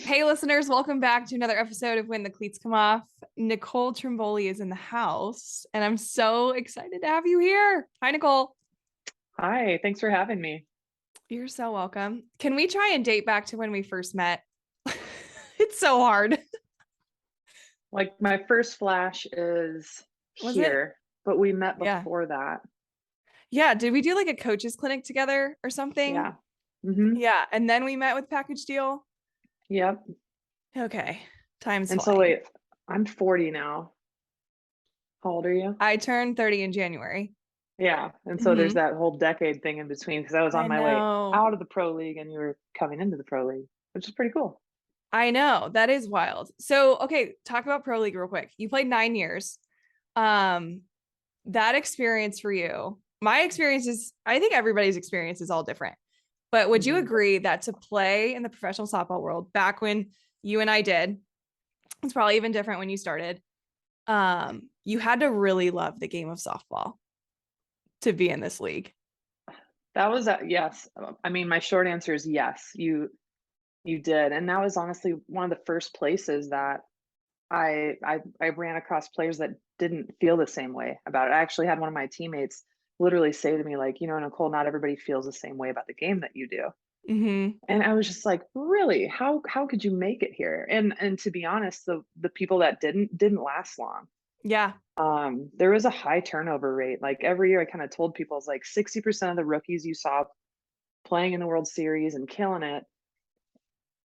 Hey, listeners, welcome back to another episode of When the Cleats Come Off. Nicole Trimboli is in the house, and I'm so excited to have you here. Hi, Nicole. Hi, thanks for having me. You're so welcome. Can we try and date back to when we first met? It's so hard. Like my first flash is Was it? here, but we met Yeah. before that. Yeah. Did we do like a coaches clinic together or something? Yeah. Yeah. And then we met with Package Deal. Yep. Okay. Time's And so flying. wait, I'm 40 now. How old are you? I turned 30 in January. Yeah. And so there's hmm that whole decade thing in between because I was I on my way know. out of the pro league and you were coming into the pro league, which is pretty cool. I know. That is wild. So, okay, talk about Pro League real quick. You played 9 years. Um, that experience for you, my experience is, I think everybody's experience is all different. But would you hmm agree that to play in the professional softball world back when you and I did, it's probably even different when you started. You had to really love the game of softball to be in this league. That was a yes. I mean, my short answer is yes. You did. And that was honestly one of the first places that I ran across players that didn't feel the same way about it. I actually had one of my teammates literally say to me, like, Nicole, not everybody feels the same way about the game that you do. hmm And I was just like, really? How could you make it here? And to be honest, the people that didn't last long. Yeah. There was a high turnover rate. Like every year I kind of told people, it's like 60% of the rookies you saw playing in the World Series and killing it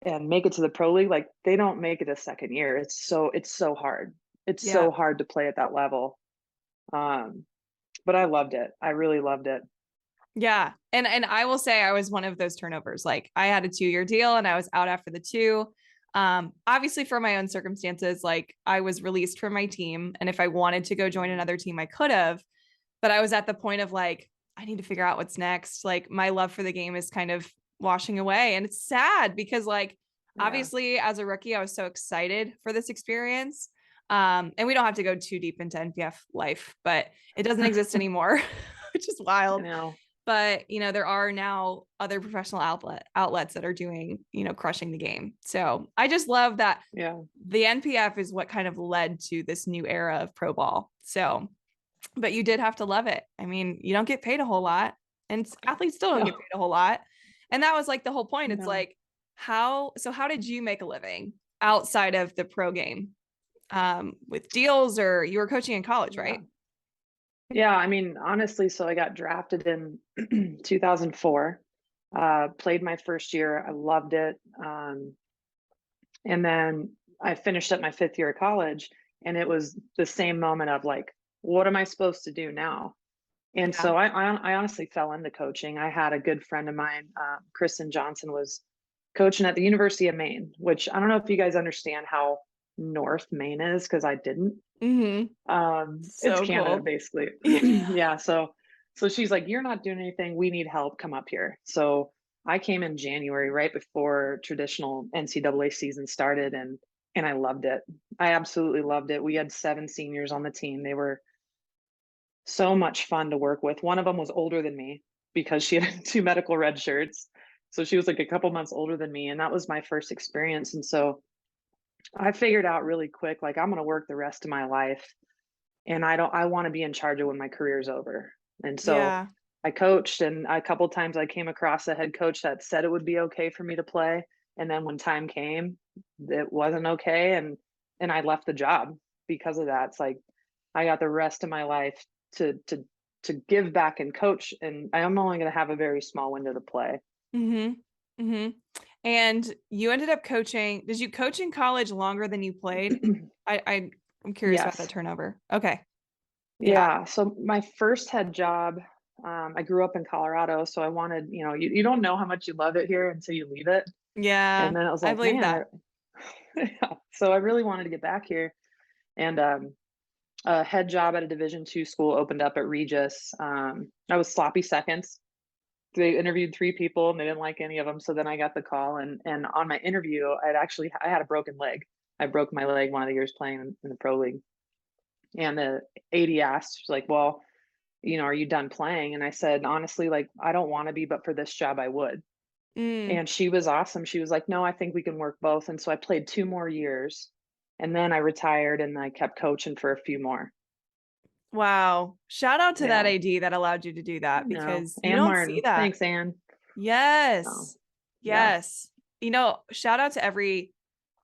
and make it to the pro league, like they don't make it a second year. It's so hard. It's Yeah. so hard to play at that level. Um, but I loved it. I really loved it. Yeah. And I will say I was one of those turnovers. Like I had a 2-year deal and I was out after the two. Obviously for my own circumstances, like I was released from my team. And if I wanted to go join another team, I could have. But I was at the point of like, I need to figure out what's next. Like my love for the game is kind of washing away. And it's sad because like Yeah. obviously as a rookie, I was so excited for this experience. And we don't have to go too deep into NPF life, but it doesn't exist anymore, which is I wild. know. But there are now other professional outlets that are doing crushing the game. So I just love that Yeah. the NPF is what kind of led to this new era of pro ball. So, but you did have to love it. I mean, you don't get paid a whole lot, and athletes still don't get No. paid a whole lot. And that was like the whole point. It's No. like how did you make a living outside of the pro game, with deals, or you were coaching in college, Yeah. right? Yeah. I mean, honestly, so I got drafted in 2004. Played my first year. I loved it. And then I finished up my fifth year of college, and it was the same moment of like, what am I supposed to do now? And Yeah. so I honestly fell into coaching. I had a good friend of mine, Kristen Johnson, was coaching at the University of Maine, which I don't know if you guys understand how north Maine is because I didn't. Mm-hmm. It's So Canada cool. basically. Yeah. Yeah. So she's like, you're not doing anything. We need help. Come up here. So I came in January, right before traditional NCAA season started, and I loved it. I absolutely loved it. We had 7 seniors on the team. They were so much fun to work with. One of them was older than me because she had two medical red shirts. So she was like a couple months older than me. And that was my first experience. And so I figured out really quick, like, I'm going to work the rest of my life. And I want to be in charge of when my career's over. And so Yeah. I coached, and a couple times I came across a head coach that said it would be okay for me to play. And then when time came, it wasn't okay. And I left the job because of that. It's like, I got the rest of my life to to to give back and coach, and I'm only going to have a very small window to play. Mm-hmm. Mm-hmm. And you ended up coaching. Did you coach in college longer than you played? I'm curious about that Yes. turnover. Okay. Yeah. Yeah. So my first head job, I grew up in Colorado, so I wanted, you don't know how much you love it here until you leave it. Yeah. And then I was I like, believe man, that. yeah. So I really wanted to get back here. And a head job at a Division II school opened up at Regis. I was sloppy seconds. They interviewed 3 people and they didn't like any of them. So then I got the call, and on my interview, I had a broken leg. I broke my leg one of the years playing in the pro league. And the AD asked, she's like, well, are you done playing? And I said, honestly, like, I don't want to be, but for this job, I would. Mm. And she was awesome. She was like, "No, I think we can work both." And so I played 2 more years, and then I retired and I kept coaching for a few more. Wow. Shout out to that Yeah. AD that allowed you to do that No. because you Ann don't see Martin. that. Thanks, Ann. Oh, Yes. yeah. Yes. Shout out to every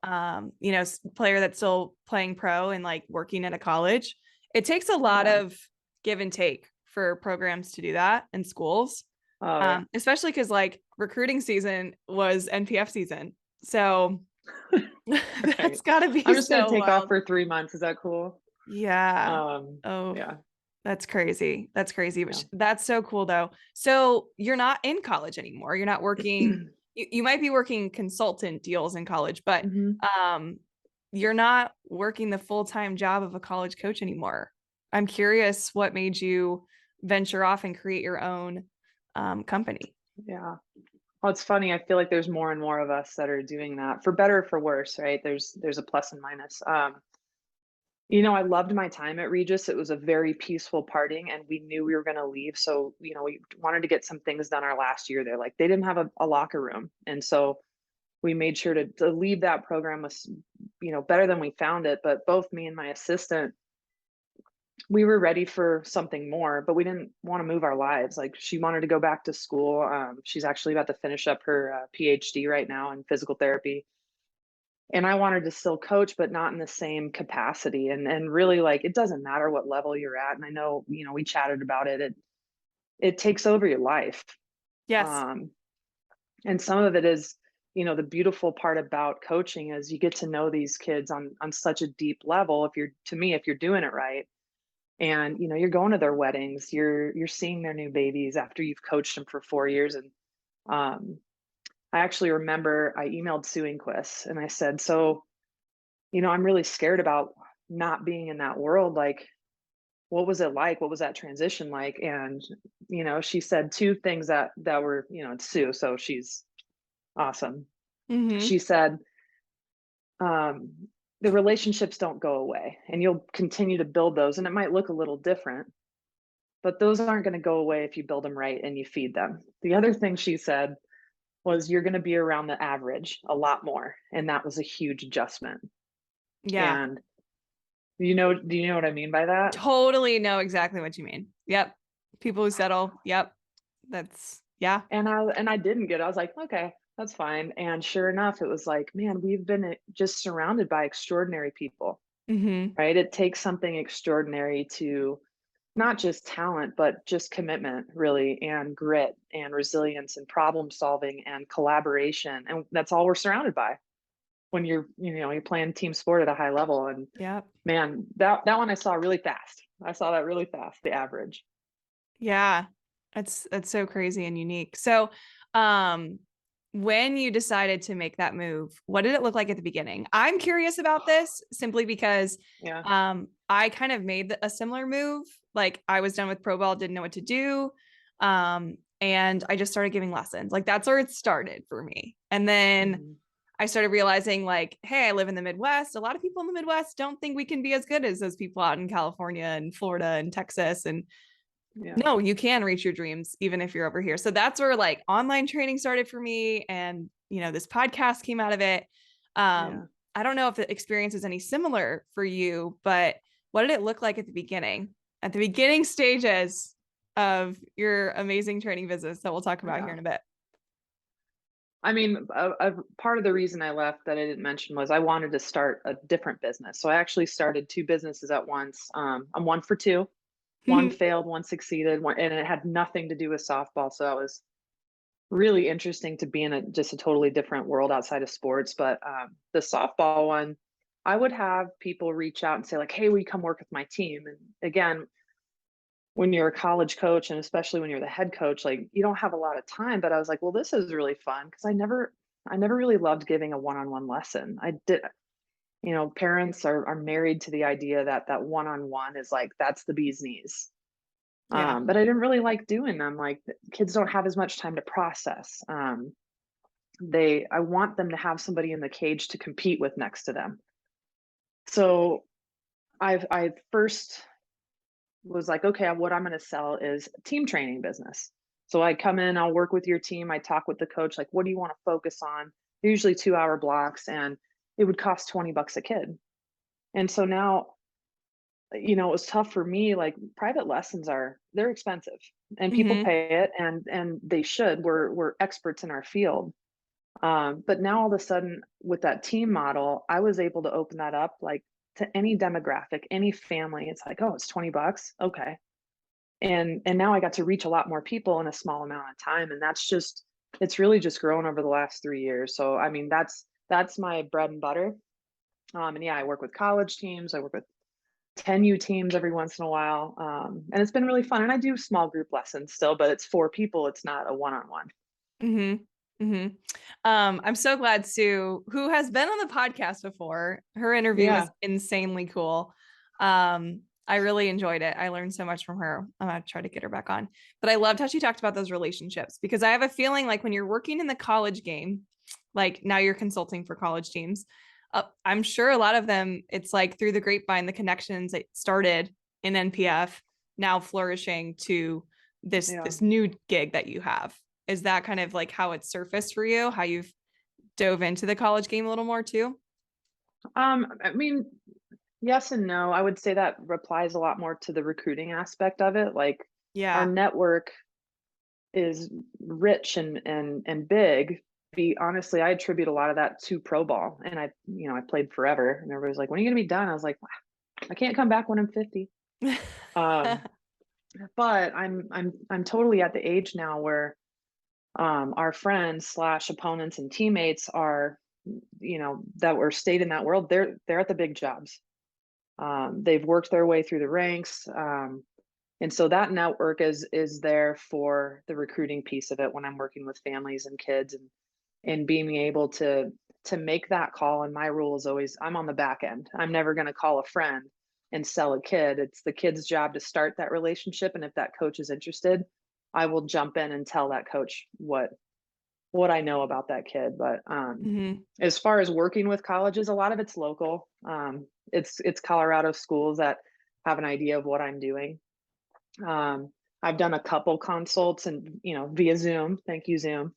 player that's still playing pro and like working at a college. It takes a lot Yeah. of give and take for programs to do that in schools. Oh, yeah. Especially because like recruiting season was NPF season. So Right. that's gotta be I'm just gonna so take off wild. for 3 months. Is that cool? Yeah. Oh, Yeah. that's crazy. That's crazy. But Yeah. that's so cool though. So you're not in college anymore. You're not working. You might be working consultant deals in college, but Mhm. um, you're not working the full-time job of a college coach anymore. I'm curious what made you venture off and create your own company. Yeah. Well, it's funny. I feel like there's more and more of us that are doing that, for better or for worse, right? There's a plus and minus. I loved my time at Regis. It was a very peaceful parting, and we knew we were going to leave. So, we wanted to get some things done our last year there. Like they didn't have a locker room, and so we made sure to leave that program with, better than we found it. But both me and my assistant, we were ready for something more, but we didn't want to move our lives. Like she wanted to go back to school. She's actually about to finish up her PhD right now in physical therapy, and I wanted to still coach, but not in the same capacity. And really, like, it doesn't matter what level you're at. And I know, we chatted about it. It takes over your life. Yes. Um, and some of it is, the beautiful part about coaching is you get to know these kids on such a deep level. If you're doing it right, and you're going to their weddings, you're seeing their new babies after you've coached them for 4 years. And um, I actually remember I emailed Sue Inquist and I said, so I'm really scared about not being in that world. Like, what was it like? What was that transition like? And, she said two things that were, it's Sue, so she's awesome. Mm-hmm. She said, um, the relationships don't go away and you'll continue to build those. And it might look a little different, but those aren't going to go away if you build them right and you feed them. The other thing she said was you're going to be around the average a lot more. And that was a huge adjustment. Yeah. And do you know what I mean by that? Totally know exactly what you mean. Yep. People who settle. Yep. That's yeah. And I didn't get it. I was like, okay, that's fine. And sure enough, it was like, man, we've been just surrounded by extraordinary people, Mm-hmm. right? It takes something extraordinary to not just talent, but just commitment, really, and grit and resilience and problem solving and collaboration. And that's all we're surrounded by when you're playing team sport at a high level. And Yep. man, that one I saw really fast. I saw that really fast, the average. Yeah. That's so crazy and unique. So, um, when you decided to make that move, what did it look like at the beginning? I'm curious about this simply because Yeah. I kind of made a similar move. Like I was done with pro ball, didn't know what to do. And I just started giving lessons. Like that's where it started for me. And then Mhm. I started realizing like, hey, I live in the Midwest. A lot of people in the Midwest don't think we can be as good as those people out in California and Florida and Texas. And Yeah. no, you can reach your dreams even if you're over here. So that's where like online training started for me. And, this podcast came out of it. Yeah. I don't know if the experience is any similar for you, but what did it look like at the beginning stages of your amazing training business that we'll talk about here Yeah. in a bit? I mean, a part of the reason I left that I didn't mention was I wanted to start a different business. So I actually started two businesses at once. I'm one for two. One failed, one succeeded, and it had nothing to do with softball. So that was really interesting to be in just a totally different world outside of sports. But the softball one, I would have people reach out and say like, "Hey, will you come work with my team?" And again, when you're a college coach and especially when you're the head coach, like you don't have a lot of time. But I was like, well, this is really fun because I never really loved giving a one-on-one lesson. I did, parents are married to the idea that that one-on-one is like that's the bee's knees. Yeah. But I didn't really like doing them. Like kids don't have as much time to process. I want them to have somebody in the cage to compete with next to them. So I first was like, okay, what I'm going to sell is team training business. So I come in, I'll work with your team. I talk with the coach, like, what do you want to focus on? They're usually 2-hour blocks, and it would cost $20 a kid. And so now, it was tough for me. Like, private lessons they're expensive, and people Hmm. pay it, and they should. We're experts in our field. But now all of a sudden with that team model, I was able to open that up like to any demographic, any family. It's like, oh, it's $20. Okay. And now I got to reach a lot more people in a small amount of time. And it's really just grown over the last 3 years. So I mean, that's my bread and butter. And yeah, I work with college teams, I work with 10U teams every once in a while. And it's been really fun. And I do small group lessons still, but it's 4 people, it's not a one-on-one. Hmm. Hmm. I'm so glad Sue, who has been on the podcast before, her interview was Yeah. insanely cool. I really enjoyed it. I learned so much from her. I'm gonna try to get her back on. But I loved how she talked about those relationships, because I have a feeling like when you're working in the college game, like now you're consulting for college teams. I'm sure a lot of them, it's like through the grapevine, the connections that started in NPF now flourishing to this Yeah. this new gig that you have. Is that kind of like how it's surfaced for you? How you've dove into the college game a little more too? I mean, yes and no. I would say that replies a lot more to the recruiting aspect of it. Like, our Yeah. network is rich and big. Be honestly, I attribute a lot of that to pro ball. And I played forever, and everybody's like, when are you gonna be done? I was like, I can't come back when I'm 50. Um, but I'm totally at the age now where our friends slash opponents and teammates are, that were stayed in that world, they're at the big jobs. They've worked their way through the ranks. And so that network is there for the recruiting piece of it when I'm working with families and kids, and being able to make that call. And my rule is always, I'm on the back end. I'm never going to call a friend and sell a kid. It's the kid's job to start that relationship. And if that coach is interested, I will jump in and tell that coach what I know about that kid. But Hmm. as far as working with colleges, a lot of it's local. It's Colorado schools that have an idea of what I'm doing. Um, I've done a couple consults, and via Zoom. Thank you, Zoom.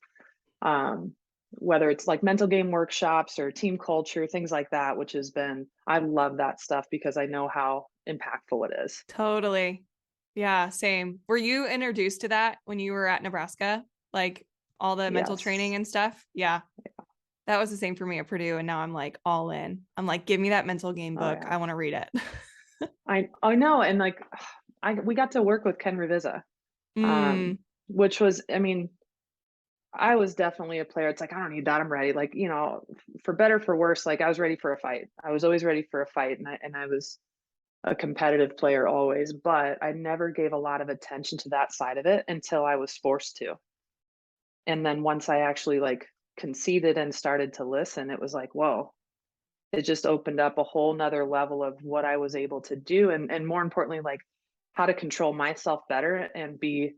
Um, Whether it's like mental game workshops or team culture, things like that, which has been, I love that stuff because I know how impactful it is. Totally. Yeah, same. Were you introduced to that when you were at Nebraska? Like all the mental training Yes. and stuff? Yeah. That was the same for me at Purdue. And now I'm like all in. I'm like, give me that mental game Oh book. yeah. I want to read it. I know. And like, we got to work with Ken Revisa, Mm, which was, I mean, I was definitely a player. It's like, I don't need that. I'm ready. Like, for better, for worse, like, I was ready for a fight. I was always ready for a fight. And I was a competitive player always, but I never gave a lot of attention to that side of it until I was forced to. And then once I actually like conceded and started to listen, it was like, whoa, it just opened up a whole nother level of what I was able to do. And more importantly, like, how to control myself better and be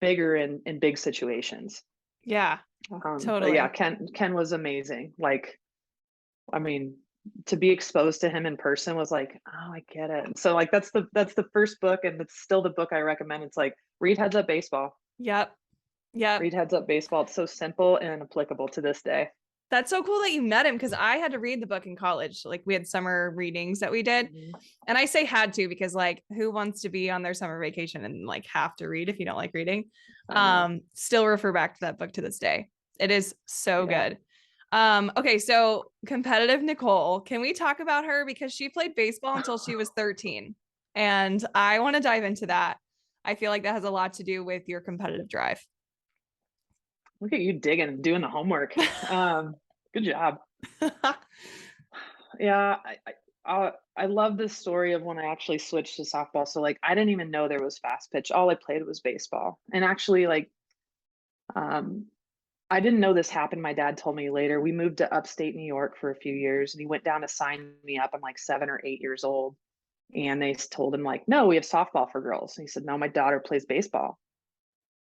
bigger in big situations. yeah, But yeah, totally. Ken was amazing. Like, I mean, to be exposed to him in person was like, oh, I get it. So like, that's the first book, and it's still the book I recommend. It's like, read Heads Up Baseball. Yep. Yep. Read Heads Up Baseball. It's so simple and applicable to this day. That's so cool that you met him, because I had to read the book in college. Like we had summer readings that we did. Mhm. And I say had to because like who wants to be on their summer vacation and like have to read if you don't like reading? I know. Still refer back to that book to this day. It is so Yeah. good. Okay, so competitive Nicole, can we talk about her? Because she played baseball until she was 13. And I want to dive into that. I feel like that has a lot to do with your competitive drive. Look at you digging, doing the homework. Good job. Yeah, I love this story of when I actually switched to softball. So like, I didn't even know there was fast pitch. All I played was baseball. And actually, like, um, I didn't know this happened. My dad told me later. We moved to upstate New York for a few years, and he went down to sign me up. I'm like 7 or 8 years old, and they told him like, no, we have softball for girls. And he said, no, my daughter plays baseball.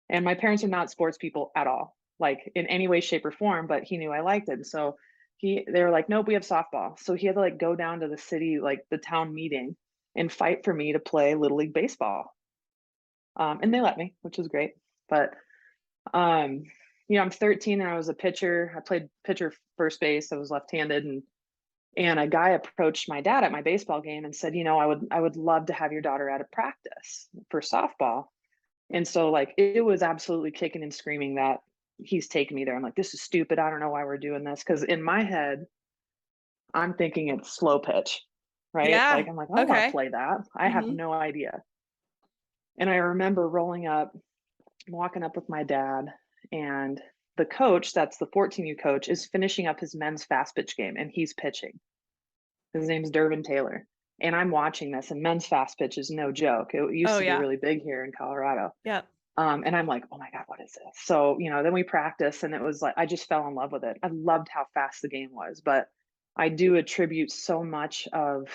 And my parents are not sports people at all, like in any way, shape, or form, but he knew I liked it. So they were like, nope, we have softball. So he had to like go down to the city, like the town meeting, and fight for me to play Little League Baseball. And they let me, which was great. But Um, I'm 13 and I was a pitcher. I played pitcher first base. I was left-handed, and a guy approached my dad at my baseball game and said, I would love to have your daughter at a practice for softball. And so like it was absolutely kicking and screaming that he's taking me there. I'm like, this is stupid. I don't know why we're doing this. Cause in my head, I'm thinking it's slow pitch, right? Yeah. Like I'm like, I don't want to Okay. play that. I have Hmm. no idea. And I remember rolling up, walking up with my dad, and the coach, that's the 14U coach, is finishing up his men's fast pitch game and he's pitching. His name's Durbin Taylor. And I'm watching this, and men's fast pitch is no joke. It used Oh to be yeah. really big here in Colorado. Yeah. And I'm like, oh my God, what is this? So, then we practiced, and it was like, I just fell in love with it. I loved how fast the game was, but I do attribute so much of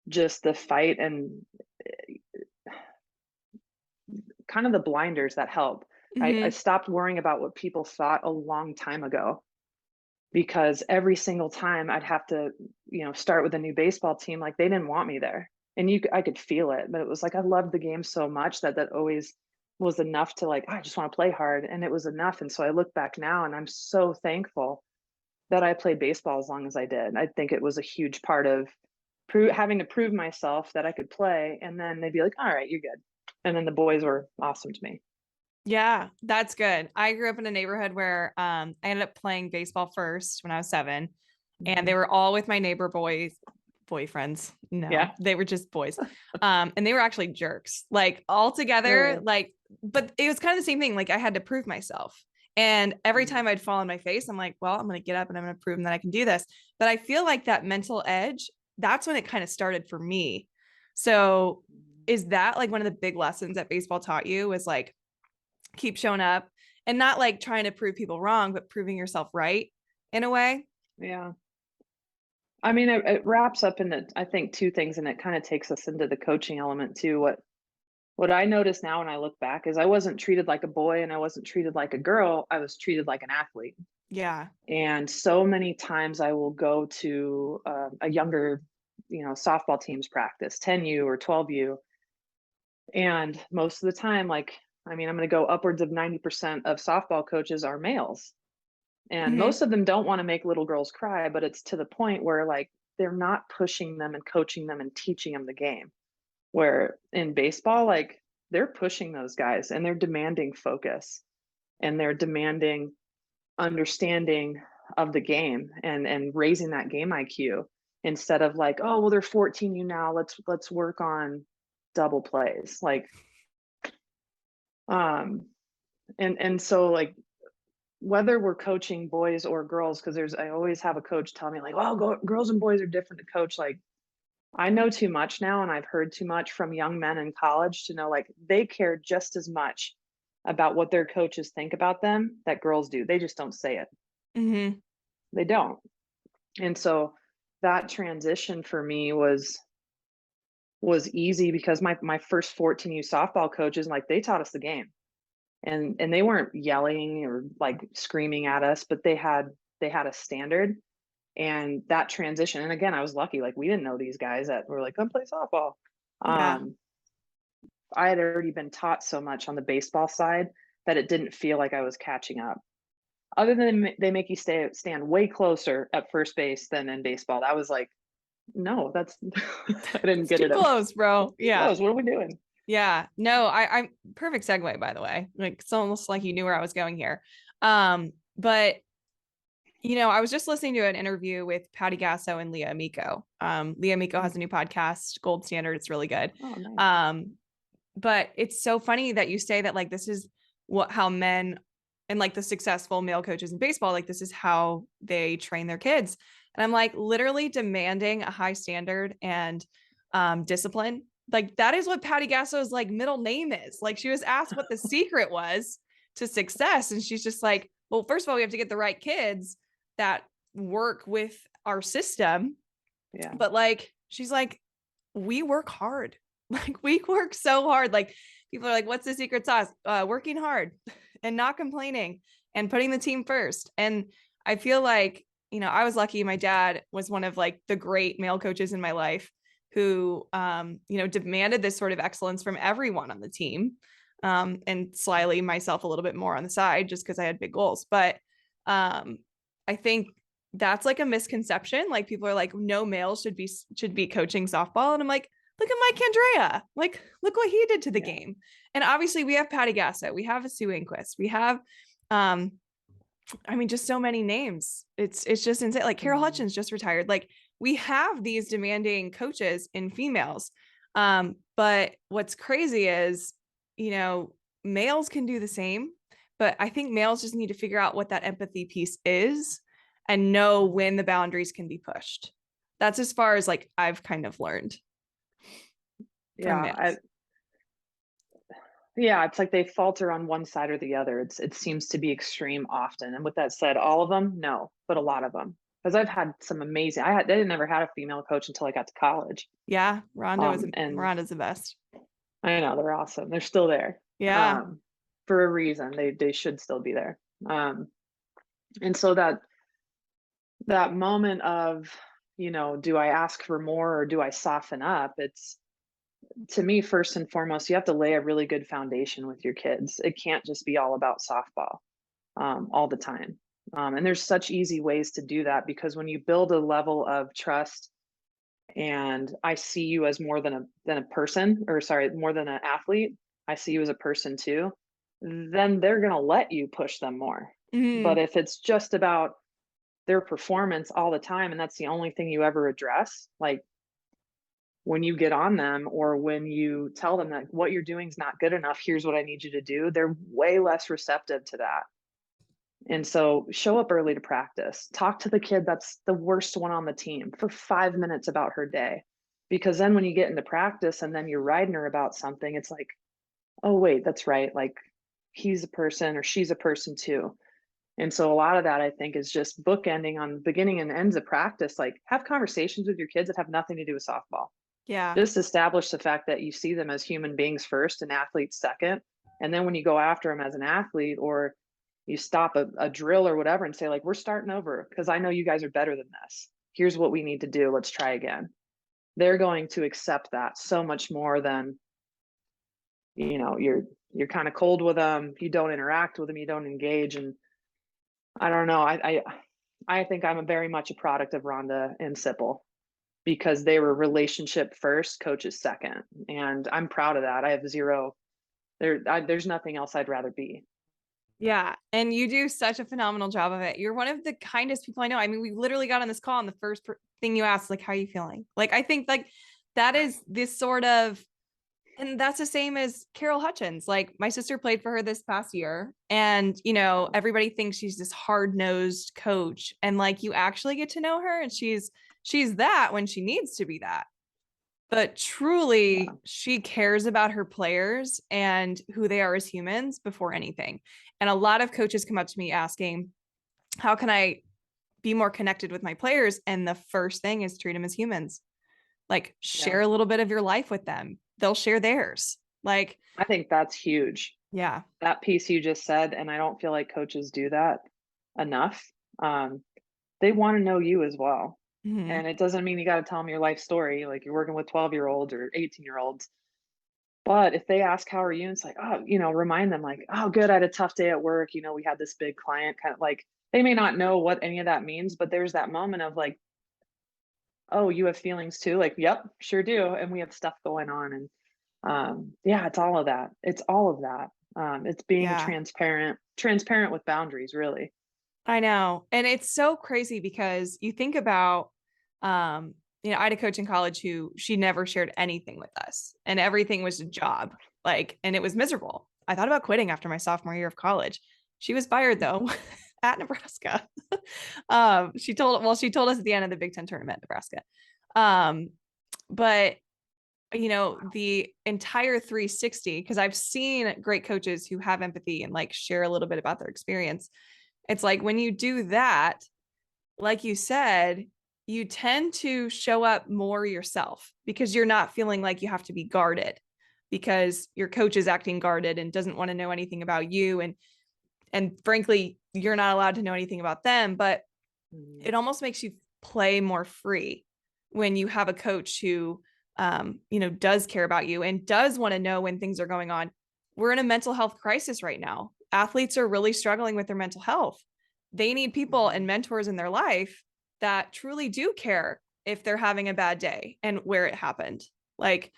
just the fight and kind of the blinders that help. I Hmm. stopped worrying about what people thought a long time ago, because every single time I'd have to, start with a new baseball team, like they didn't want me there. And I could feel it, but it was like I loved the game so much that always was enough to like, "Oh, I just want to play hard," and it was enough. And so I look back now, and I'm so thankful that I played baseball as long as I did. I think it was a huge part of having to prove myself that I could play, and then they'd be like, "All right, you're good." And then the boys were awesome to me. Yeah, that's good. I grew up in a neighborhood where I ended up playing baseball first when I was 7, and they Mhm. were all with my neighbor boys boyfriends. No, Yeah, they were just boys. And they were actually jerks. Like all together, really. like, but it was kind of the same thing. Like I had to prove myself. And every Mhm. time I'd fall on my face, I'm like, well, I'm gonna get up and I'm gonna prove them that I can do this. But I feel like that mental edge, that's when it kind of started for me. So is that like one of the big lessons that baseball taught you was like keep showing up and not like trying to prove people wrong, but proving yourself right in a way? Yeah. I mean, it wraps up into, I think, two things, and it kind of takes us into the coaching element too. What I notice now when I look back is I wasn't treated like a boy and I wasn't treated like a girl. I was treated like an athlete. Yeah. And so many times I will go to a younger, softball team's practice, 10U or 12U, and most of the time, like, I mean, I'm going to go upwards of 90% of softball coaches are males. And Hmm. most of them don't want to make little girls cry, but it's to the point where like they're not pushing them and coaching them and teaching them the game. Where in baseball, like they're pushing those guys and they're demanding focus and they're demanding understanding of the game and raising that game IQ, instead of like, oh well, they're 14 you now, let's work on double plays. Like um and so like whether we're coaching boys or girls, because I always have a coach tell me like, well, girls and boys are different to coach. Like I know too much now, and I've heard too much from young men in college to know like they care just as much about what their coaches think about them that girls do. They just don't say it. Hmm. They don't. And so that transition for me was easy, because my first 14U softball coaches, like they taught us the game, and they weren't yelling or like screaming at us, but they had a standard. And that transition, and again, I was lucky, like we didn't know these guys that were like, come play softball. Yeah. um I had already been taught so much on the baseball side that it didn't feel like I was catching up, other than they make you stand way closer at first base than in baseball. That was like, no, that's I didn't It's get too it at close, bro. too Yeah. close. What are we doing? Yeah. No, I'm perfect segue, by the way. Like it's almost like you knew where I was going here. But I was just listening to an interview with Patty Gasso and Leah Amico. Leah Amico has a new podcast, Gold Standard. It's really good. Oh, nice. Um, but it's so funny that you say that like this is how men and like the successful male coaches in baseball, like this is how they train their kids. And I'm like literally demanding a high standard and discipline. Like that is what Patty Gasso's like middle name is. Like she was asked what the secret was to success. And she's just like, well, first of all, we have to get the right kids that work with our system. Yeah. But like, she's like, we work hard. Like we work so hard. Like people are like, what's the secret sauce? Working hard and not complaining and putting the team first. And I feel like, I was lucky. My dad was one of like the great male coaches in my life who, demanded this sort of excellence from everyone on the team. and slyly myself a little bit more on the side just because I had big goals. But I think that's like a misconception. Like people are like, no male should be coaching softball. And I'm like, look at Mike Andrea. Like, look what he did to the game. And obviously we have Patty Gasso, we have a Sue Inquist, we have I mean, just so many names. It's just insane. Like Carol Hutchins just retired. Like we have these demanding coaches in females. But what's crazy is, males can do the same, but I think males just need to figure out what that empathy piece is and know when the boundaries can be pushed. That's as far as like I've kind of learned from males. It's like they falter on one side or the other. It seems to be extreme often. And with that said, all of them, no, but a lot of them. Because I've had some amazing, they never had a female coach until I got to college. Yeah, Rhonda's the best. I know, they're awesome. They're still there. Yeah. For a reason. They should still be there. And so that moment of, do I ask for more or do I soften up? It's, to me, first and foremost, you have to lay a really good foundation with your kids. It can't just be all about softball all the time. And there's such easy ways to do that, because when you build a level of trust and I see you as more than a person, or sorry, more than an athlete, I see you as a person too, then they're going to let you push them more. Mm-hmm. But if it's just about their performance all the time and that's the only thing you ever address, like when you get on them or when you tell them that what you're doing is not good enough, here's what I need you to do, they're way less receptive to that. And so show up early to practice. Talk to the kid that's the worst one on the team for 5 minutes about her day. Because then when you get into practice and then you're riding her about something, it's like, oh, wait, that's right. Like he's a person or she's a person too. And so a lot of that, I think, is just bookending on beginning and ends of practice. Like have conversations with your kids that have nothing to do with softball. Yeah. Just establish the fact that you see them as human beings first and athletes second. And then when you go after them as an athlete, or you stop a drill or whatever and say, like, we're starting over because I know you guys are better than this. Here's what we need to do. Let's try again. They're going to accept that so much more than, you're kind of cold with them. You don't interact with them. You don't engage. And I don't know. I think I'm very much a product of Rhonda and Sipple, because they were relationship first, coaches second. And I'm proud of that. I have zero, there's nothing else I'd rather be. Yeah. And you do such a phenomenal job of it. You're one of the kindest people I know. I mean, we literally got on this call and the first thing you asked, like, how are you feeling? Like, I think like that is this sort of, and that's the same as Carol Hutchins. Like my sister played for her this past year, and, everybody thinks she's this hard-nosed coach, and like, you actually get to know her and she's that when she needs to be that. But truly, she cares about her players and who they are as humans before anything. And a lot of coaches come up to me asking, how can I be more connected with my players? And the first thing is treat them as humans. Like share a little bit of your life with them. They'll share theirs. Like, I think that's huge. Yeah. That piece you just said, and I don't feel like coaches do that enough. They want to know you as well. Mm-hmm. And it doesn't mean you got to tell them your life story. Like you're working with 12-year-olds or 18-year-olds. But if they ask, how are you? And it's like, oh, remind them like, oh, good. I had a tough day at work. We had this big client, kind of like, they may not know what any of that means, but there's that moment of like, oh, you have feelings too. Like, yep, sure do. And we have stuff going on. And it's all of that. It's all of that. It's being transparent with boundaries, really. I know. And it's so crazy because you think about, I had a coach in college who she never shared anything with us, and everything was a job. Like, and it was miserable. I thought about quitting after my sophomore year of college. She was fired though at Nebraska. She told us at the end of the Big Ten tournament, Nebraska. But the entire 360, because I've seen great coaches who have empathy and like share a little bit about their experience. It's like when you do that, like you said, you tend to show up more yourself because you're not feeling like you have to be guarded because your coach is acting guarded and doesn't want to know anything about you. And frankly, you're not allowed to know anything about them, but it almost makes you play more free when you have a coach who, does care about you and does want to know when things are going on, we're in a mental health crisis right now. Athletes are really struggling with their mental health. They need people and mentors in their life that truly do care if they're having a bad day and where it happened. Like,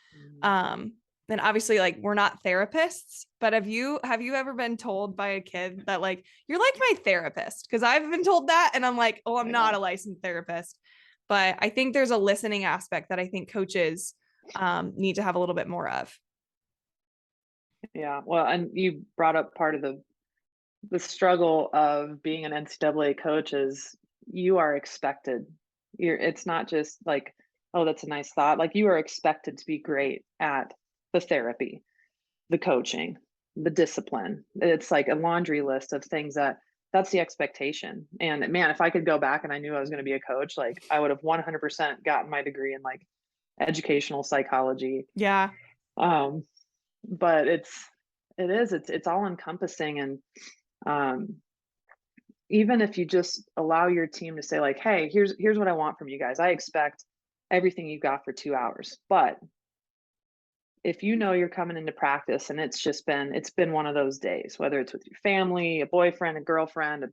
and obviously, like, we're not therapists, but have you ever been told by a kid that, like, you're like my therapist? Because I've been told that, and I'm like, oh, I'm not a licensed therapist. But I think there's a listening aspect that I think coaches need to have a little bit more of. Yeah. Well, and you brought up part of the struggle of being an NCAA coach is you are expected. It's not just like, oh, that's a nice thought. Like, you are expected to be great at the therapy, the coaching, the discipline. It's like a laundry list of things that's the expectation. And man, if I could go back and I knew I was going to be a coach, like, I would have 100% gotten my degree in like educational psychology. Yeah. But it's all encompassing. And even if you just allow your team to say like, hey, here's what I want from you guys. I expect everything you got for 2 hours. But if you know you're coming into practice and it's been one of those days, whether it's with your family, a boyfriend, a girlfriend,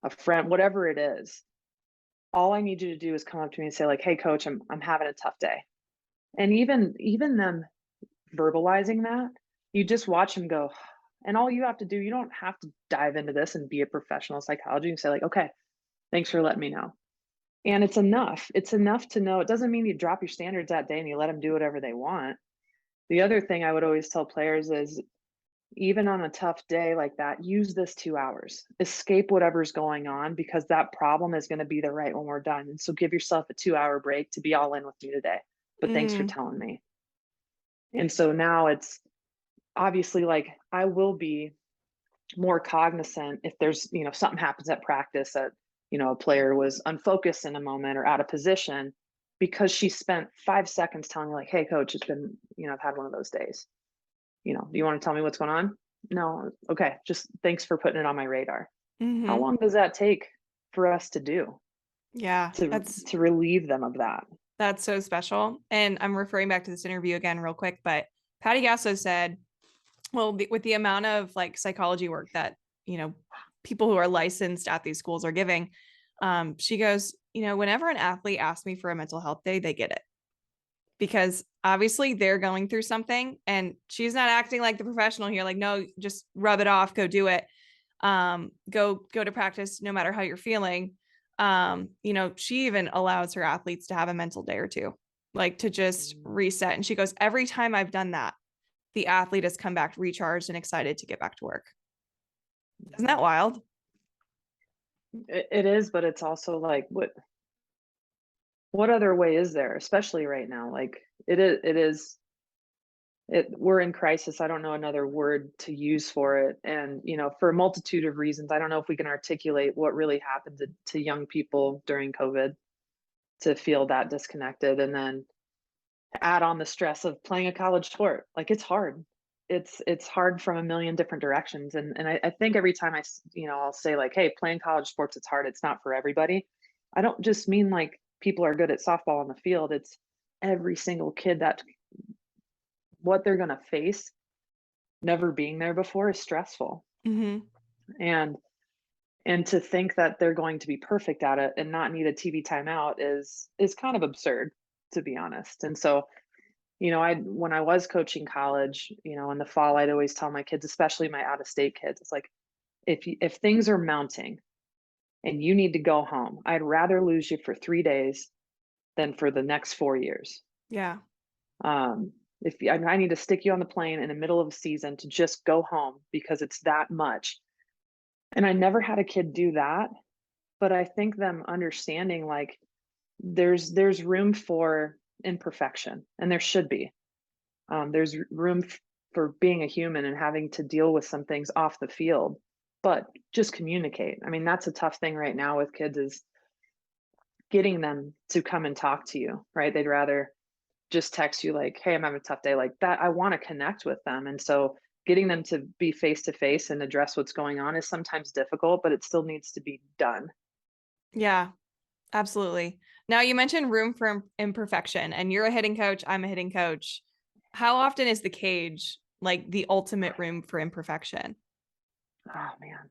a friend, whatever it is, all I need you to do is come up to me and say like, hey coach, I'm having a tough day. And even them verbalizing that, you just watch them go. And all you have to do, you don't have to dive into this and be a professional psychologist. You can say like, okay, thanks for letting me know. And it's enough. It's enough to know. It doesn't mean you drop your standards that day and you let them do whatever they want. The other thing I would always tell players is, even on a tough day like that, use this 2 hours, escape whatever's going on, because that problem is going to be there right when we're done. And so give yourself a 2 hour break to be all in with me today. But thanks for telling me. And so now it's obviously like, I will be more cognizant if there's, something happens at practice that, a player was unfocused in a moment or out of position, because she spent 5 seconds telling me like, hey coach, it's been, I've had one of those days. Do you want to tell me what's going on? No. Okay. Just thanks for putting it on my radar. How long does that take for us to do? Yeah. To relieve them of that. That's so special. And I'm referring back to this interview again real quick, but Patty Gasso said, well, with the amount of like psychology work that, people who are licensed at these schools are giving, she goes, whenever an athlete asks me for a mental health day, they get it. Because obviously they're going through something, and she's not acting like the professional here. Like, no, just rub it off, go do it. Go to practice no matter how you're feeling. She even allows her athletes to have a mental day or two, like to just reset. And she goes, every time I've done that, the athlete has come back recharged and excited to get back to work. Isn't that wild? It is, but it's also like, what other way is there, especially right now? Like, we're in crisis. I don't know another word to use for it. And, for a multitude of reasons, I don't know if we can articulate what really happened to young people during COVID to feel that disconnected. And then add on the stress of playing a college sport. Like, it's hard. It's hard from a million different directions. And I think every time I'll say like, hey, playing college sports, it's hard. It's not for everybody. I don't just mean like people are good at softball on the field. It's every single kid that what they're going to face never being there before is stressful. And to think that they're going to be perfect at it and not need a TV timeout is kind of absurd, to be honest. And so, when I was coaching college, in the fall, I'd always tell my kids, especially my out of state kids, it's like, if things are mounting and you need to go home, I'd rather lose you for 3 days than for the next 4 years. Yeah. If I need to stick you on the plane in the middle of a season to just go home because it's that much. And I never had a kid do that, but I think them understanding like there's room for imperfection, and there should be. There's room for being a human and having to deal with some things off the field, but just communicate. I mean, that's a tough thing right now with kids, is getting them to come and talk to you, right? They'd rather just text you like, hey, I'm having a tough day, like that. I want to connect with them. And so getting them to be face to face and address what's going on is sometimes difficult, but it still needs to be done. Yeah, absolutely. Now, you mentioned room for imperfection, and you're a hitting coach. I'm a hitting coach. How often is the cage like the ultimate room for imperfection? Oh man.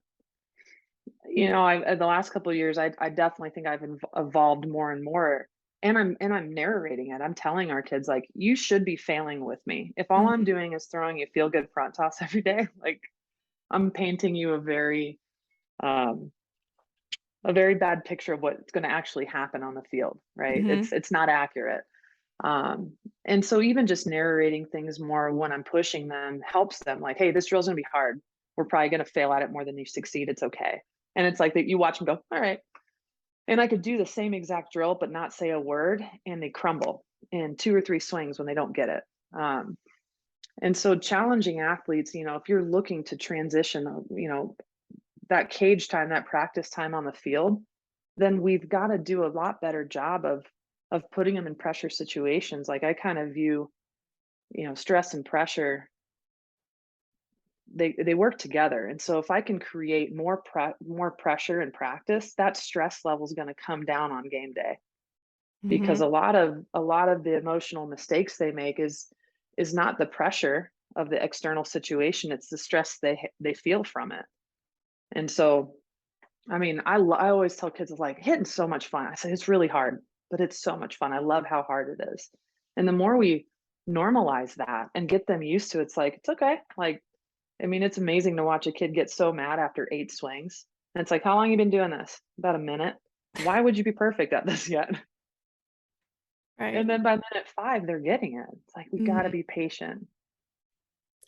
I the last couple of years, I definitely think I've evolved more and more, and I'm narrating it. I'm telling our kids like, you should be failing with me. If all I'm Mhm. doing is throwing you feel good front toss every day, like I'm painting you um, a very bad picture of what's going to actually happen on the field. Right? Mhm. It's not accurate. And so even just narrating things more when I'm pushing them helps them. Like, hey, this drill's gonna be hard. We're probably gonna fail at it more than you succeed. It's okay. And it's like that you watch them go, all right. And I could do the same exact drill, but not say a word, and they crumble in 2 or 3 swings when they don't get it. Um, and so challenging athletes, if you're looking to transition, that cage time, that practice time on the field, then we've got to do a lot better job of putting them in pressure situations. Like I kind of view, stress and pressure, they work together. And so if I can create more pressure in practice, that stress level is going to come down on game day, because Mhm. a lot of the emotional mistakes they make is not the pressure of the external situation, it's the stress they feel from it. And so I mean, I always tell kids, it's like hitting's so much fun. I say it's really hard, but it's so much fun. I love how hard it is. And the more we normalize that and get them used to it, it's like it's okay. Like, I mean, it's amazing to watch a kid get so mad after 8 swings. And it's like, how long you been doing this? About a minute. Why would you be perfect at this yet? Right. And then by minute 5, they're getting it. It's like we got to Mhm. be patient.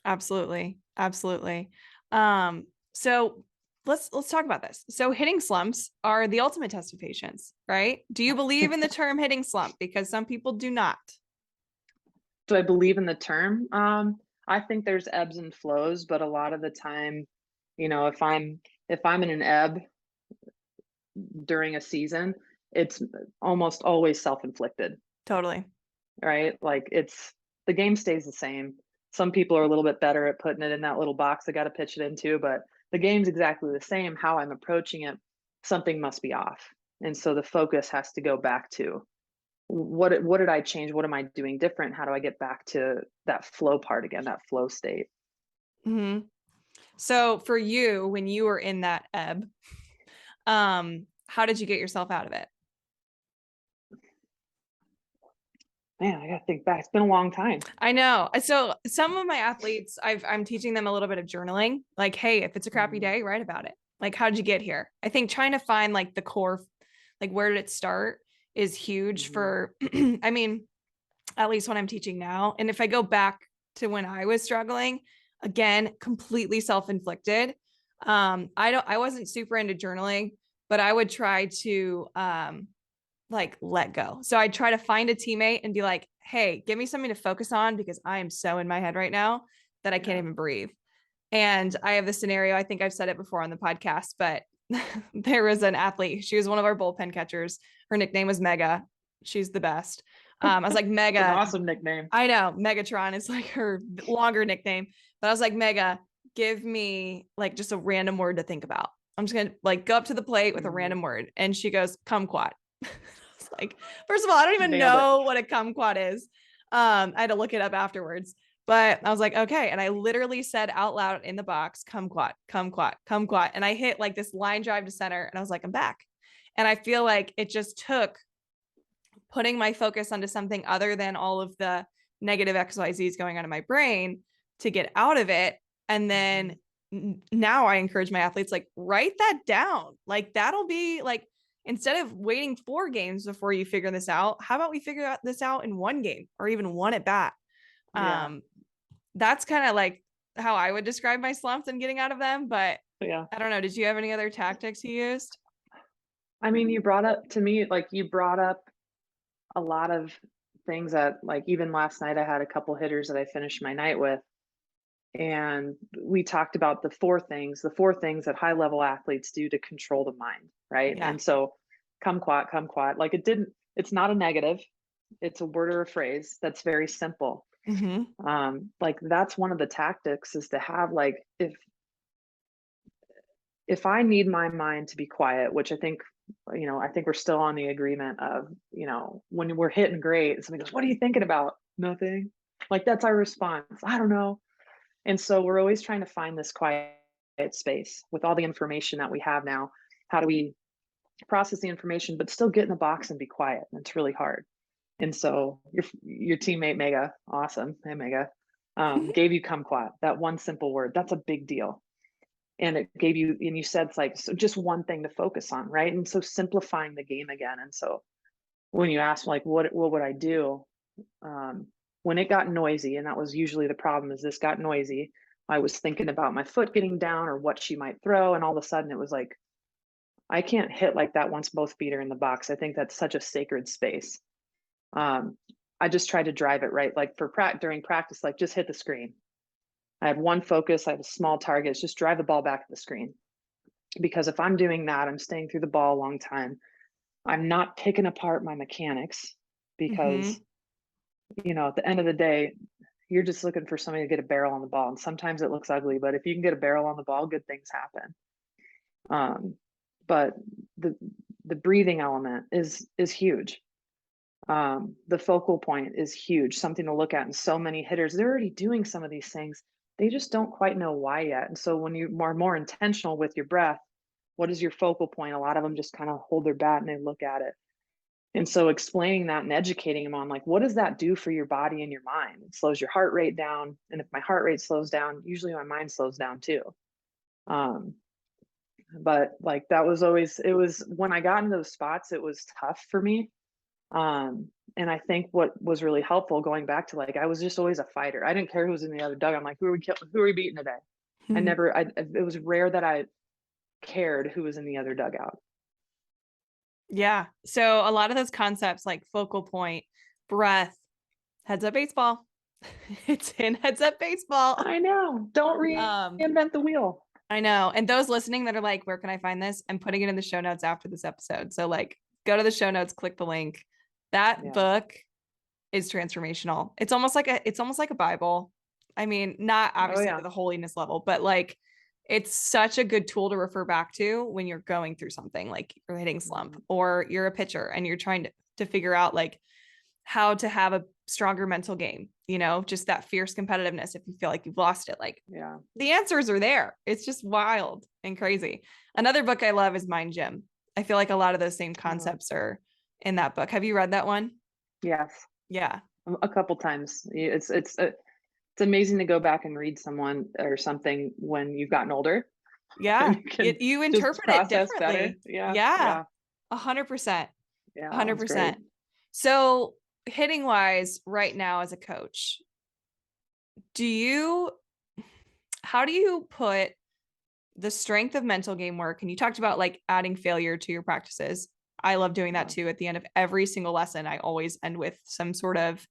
Absolutely. Absolutely. So let's talk about this. So hitting slumps are the ultimate test of patience, right? Do you believe in the term hitting slump? Because some people do not. Do I believe in the term? I think there's ebbs and flows, but a lot of the time, if I'm in an ebb during a season, it's almost always self-inflicted, Totally. right? Like the game stays the same. Some people are a little bit better at putting it in that little box they got to pitch it into, but the game's exactly the same. How I'm approaching it, something must be off. And so the focus has to go back to what did I change? What am I doing different? How do I get back to that flow part again, that flow state? Hmm. So for you, when you were in that ebb, how did you get yourself out of it? Man, I gotta think back. It's been a long time. I know. So some of my athletes, I'm teaching them a little bit of journaling. Like, hey, if it's a crappy Mm, day, write about it. Like, how did you get here? I think trying to find like the core, like where did it start, is huge mhm. for. I mean, at least when I'm teaching now. And if I go back to when I was struggling, again, completely self-inflicted. I wasn't super into journaling, but I would try to like let go. So I'd try to find a teammate and be like, hey, give me something to focus on because I am so in my head right now that I can't Yeah. even breathe. And I have this scenario, I think I've said it before on the podcast, but there was an athlete. She was one of our bullpen catchers. Her nickname was Mega. She's the best. I was like, It's an Mega, awesome nickname. I know Megatron is like her longer nickname, but I was like, Mega, give me like just a random word to think about. I'm just gonna like go up to the plate with a Mhm. random word. And she goes, kumquat. I was like, first of all, I don't even Nailed it. know what a kumquat is. I had to look it up afterwards. But I was like, okay. And I literally said out loud in the box, kumquat, kumquat, kumquat. And I hit like this line drive to center. And I was like, I'm back. And I feel like it just took putting my focus onto something other than all of the negative XYZs going on in my brain to get out of it. And then Mhm. now I encourage my athletes, like, write that down. Like, that'll be like, instead of waiting 4 games before you figure this out, how about we figure this out in 1 game or even one at bat? Yeah. Um, that's kind of like how I would describe my slumps and getting out of them. But Yeah. I don't know. Did you have any other tactics you used? I mean, you brought up a lot of things that, like, even last night I had a couple hitters that I finished my night with, and we talked about the four things that high level athletes do to control the mind, right? Yeah. And so kumquat, like it's not a negative, it's a word or a phrase that's very simple. Mm-hmm. Like that's one of the tactics, is to have, like, if I need my mind to be quiet, which I think we're still on the agreement of, when we're hitting great, somebody goes, what are you thinking about? Nothing. Like that's our response. I don't know. And so we're always trying to find this quiet space with all the information that we have now. How do we process the information, but still get in the box and be quiet? And it's really hard. And so your teammate Mega, awesome, hey Mega, gave you kumquat, that one simple word. That's a big deal. And it gave you, and you said it's like so just one thing to focus on, right? And so simplifying the game again. And so when you ask like what would I do? Um, when it got noisy, and that was usually the problem, is this got noisy. I was thinking about my foot getting down or what she might throw, and all of a sudden it was like, I can't hit like that once both feet are in the box. I think that's such a sacred space. Um, I just try to drive it right, like during practice, like just hit the screen. I have one focus. I have a small target. It's just drive the ball back to the screen. Because if I'm doing that, I'm staying through the ball a long time. I'm not picking apart my mechanics because, Mm-hmm. at the end of the day, you're just looking for somebody to get a barrel on the ball. And sometimes it looks ugly, but if you can get a barrel on the ball, good things happen. Um, but the the breathing element is huge. The focal point is huge, something to look at. And so many hitters, they're already doing some of these things. They just don't quite know why yet. And so when you are more intentional with your breath, what is your focal point? A lot of them just kind of hold their bat and they look at it. And so explaining that and educating them on like, what does that do for your body and your mind? It slows your heart rate down. And if my heart rate slows down, usually my mind slows down too. Um, but like that was always, it was when I got into those spots, it was tough for me. And I think what was really helpful going back to like, I was just always a fighter. I didn't care who was in the other dug. I'm like, who are we beating today? It was rare that I cared who was in the other dugout. Yeah. So a lot of those concepts like focal point, breath, heads up baseball. It's in heads up baseball. I know. Don't Um, reinvent the wheel. I know. And those listening that are like, where can I find this? I'm putting it in the show notes after this episode. So like go to the show notes, click the link. That Yeah. book is transformational. It's almost like a Bible. I mean, not Oh obviously yeah. to the holiness level, but like it's such a good tool to refer back to when you're going through something like you're hitting slump Mhm. or you're a pitcher and you're trying to figure out like how to have a stronger mental game, just that fierce competitiveness if you feel like you've lost it. Like Yeah. the answers are there. It's just wild and crazy. Another book I love is Mind Gym. I feel like a lot of those same Uh, concepts are in that book. Have you read that one? yes. Yeah. A couple times. It's amazing to go back and read someone or something when you've gotten older and Yeah. you can You just interpret it process better. differently. Yeah. Yeah. Yeah. 100%. Yeah. It's great. 100%. So hitting wise right now as a coach, do you, how do you put the strength of mental game work? And you talked about like adding failure to your practices. I love doing that Yeah. too. At the end of every single lesson, I always end with some sort of,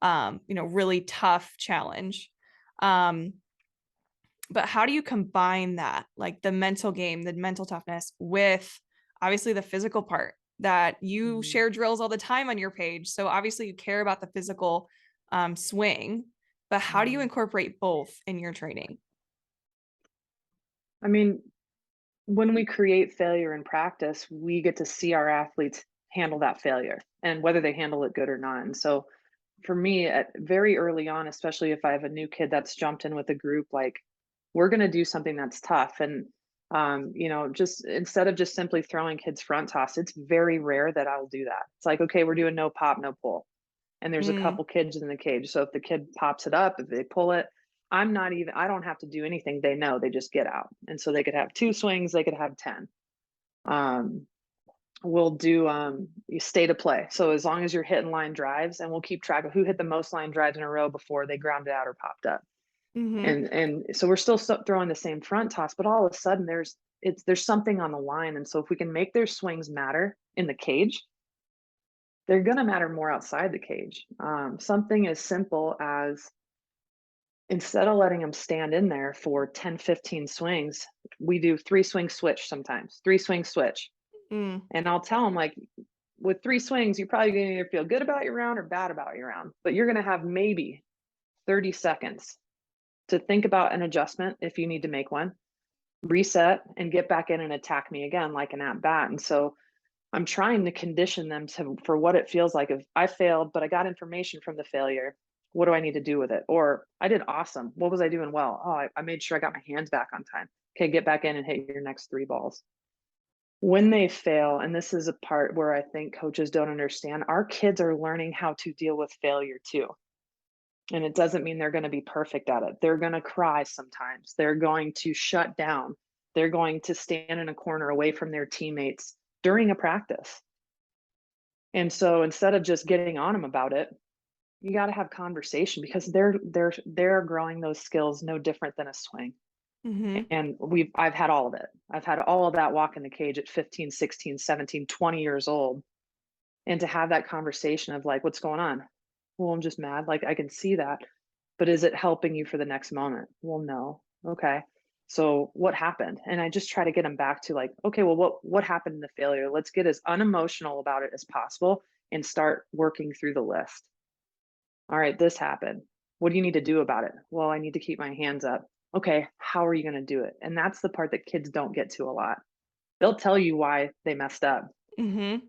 really tough challenge. Um, but how do you combine that, like the mental game, the mental toughness with obviously the physical part that you Mhm. share drills all the time on your page. So obviously you care about the physical swing, but how do you Mhm. incorporate both in your training? I mean, when we create failure in practice, we get to see our athletes handle that failure and whether they handle it good or not. And so for me, at very early on, especially if I have a new kid that's jumped in with a group, like we're going to do something that's tough. And, just instead of just simply throwing kids front toss, it's very rare that I'll do that. It's like, okay, we're doing no pop, no pull. And there's a Mm, couple kids in the cage. So if the kid pops it up, if they pull it, I don't have to do anything. They know, they just get out. And so they could have two swings, they could have 10. Um, we'll do you stay to play. So as long as you're hitting line drives, and we'll keep track of who hit the most line drives in a row before they grounded out or popped up. mm-hmm. And so we're still throwing the same front toss, but all of a sudden there's something on the line. And so if we can make their swings matter in the cage, they're going to matter more outside the cage. Something as simple as instead of letting them stand in there for 10, 15 swings, we do 3 swing switch sometimes, 3 swing switch. Mm, And I'll tell them like with 3 swings, you're probably going to either feel good about your round or bad about your round, but you're going to have maybe 30 seconds to think about an adjustment if you need to make one, reset, and get back in and attack me again like an at bat. And so I'm trying to condition them for what it feels like if I failed, but I got information from the failure. What do I need to do with it? Or I did awesome. What was I doing well? Oh, I made sure I got my hands back on time. Okay, get back in and hit your next 3 balls. When they fail, and this is a part where I think coaches don't understand, our kids are learning how to deal with failure too. And it doesn't mean they're going to be perfect at it. They're going to cry sometimes. They're going to shut down. They're going to stand in a corner away from their teammates during a practice. And so instead of just getting on them about it, you got to have conversation because they're growing those skills no different than a swing. Mm-hmm. And I've had all of it. I've had all of that walk in the cage at 15, 16, 17, 20 years old. And to have that conversation of like, what's going on? Well, I'm just mad. Like I can see that. But is it helping you for the next moment? Well, no. Okay. So what happened? And I just try to get them back to like, okay, well, what happened in the failure? Let's get as unemotional about it as possible and start working through the list. All right, this happened. What do you need to do about it? Well, I need to keep my hands up. Okay, how are you going to do it? And that's the part that kids don't get to a lot. They'll tell you why they messed up. Mm-hmm.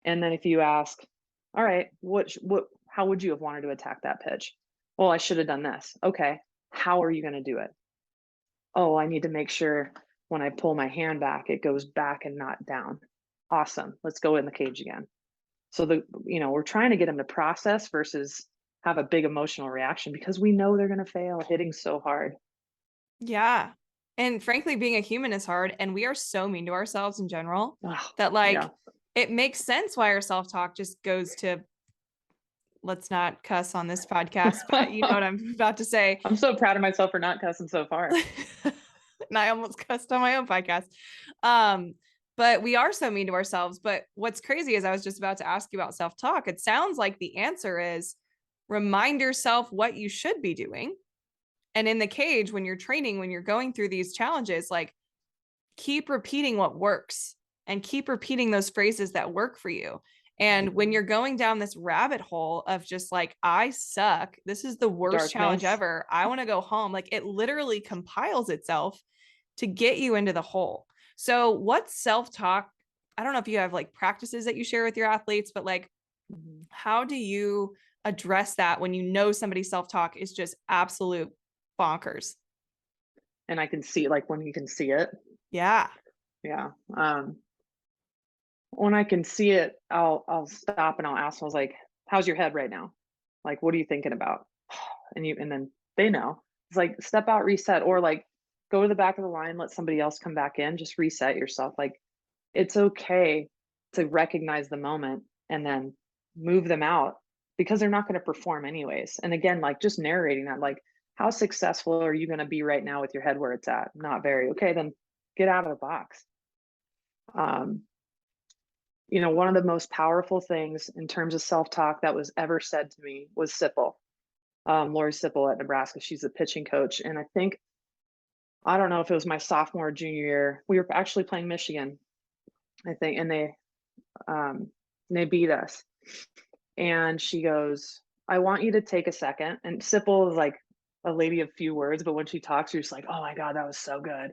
And then if you ask, all right, how would you have wanted to attack that pitch? Well, I should have done this. Okay, how are you going to do it? Oh, I need to make sure when I pull my hand back, it goes back and not down. Awesome. Let's go in the cage again. So we're trying to get them to process versus have a big emotional reaction because we know they're going to fail hitting so hard. Yeah. And frankly, being a human is hard. And we are so mean to ourselves in general Oh, that, like, yeah. it makes sense why our self talk just goes to, let's not cuss on this podcast, but you know what I'm about to say. I'm so proud of myself for not cussing so far. And I almost cussed on my own podcast. But we are so mean to ourselves. But what's crazy is I was just about to ask you about self talk. It sounds like the answer is remind yourself what you should be doing. And in the cage, when you're training, when you're going through these challenges, like keep repeating what works and keep repeating those phrases that work for you. And when you're going down this rabbit hole of just like, I suck, this is the worst challenge Darkness. ever, I want to go home, like it literally compiles itself to get you into the hole. So, what self talk? I don't know if you have like practices that you share with your athletes, but like, how do you address that when you know somebody's self talk is just absolute bonkers? And I can see like when you can see it. Yeah. Yeah. When I can see it, I'll stop and I'll ask them, I was like, how's your head right now? Like, what are you thinking about? And then they know. It's like step out, reset, or like go to the back of the line, let somebody else come back in, just reset yourself. Like it's okay to recognize the moment and then move them out because they're not going to perform anyways. And again, like just narrating that, like, how successful are you going to be right now with your head where it's at? Not very. Okay, then get out of the box. Um, one of the most powerful things in terms of self-talk that was ever said to me was Sipple, Lori Sipple at Nebraska. She's the pitching coach. And I don't know if it was my sophomore or junior year. We were actually playing Michigan, I think, and they beat us. And she goes, I want you to take a second. And Sipple is like a lady of few words, but when she talks, you're just like, oh my God, that was so good.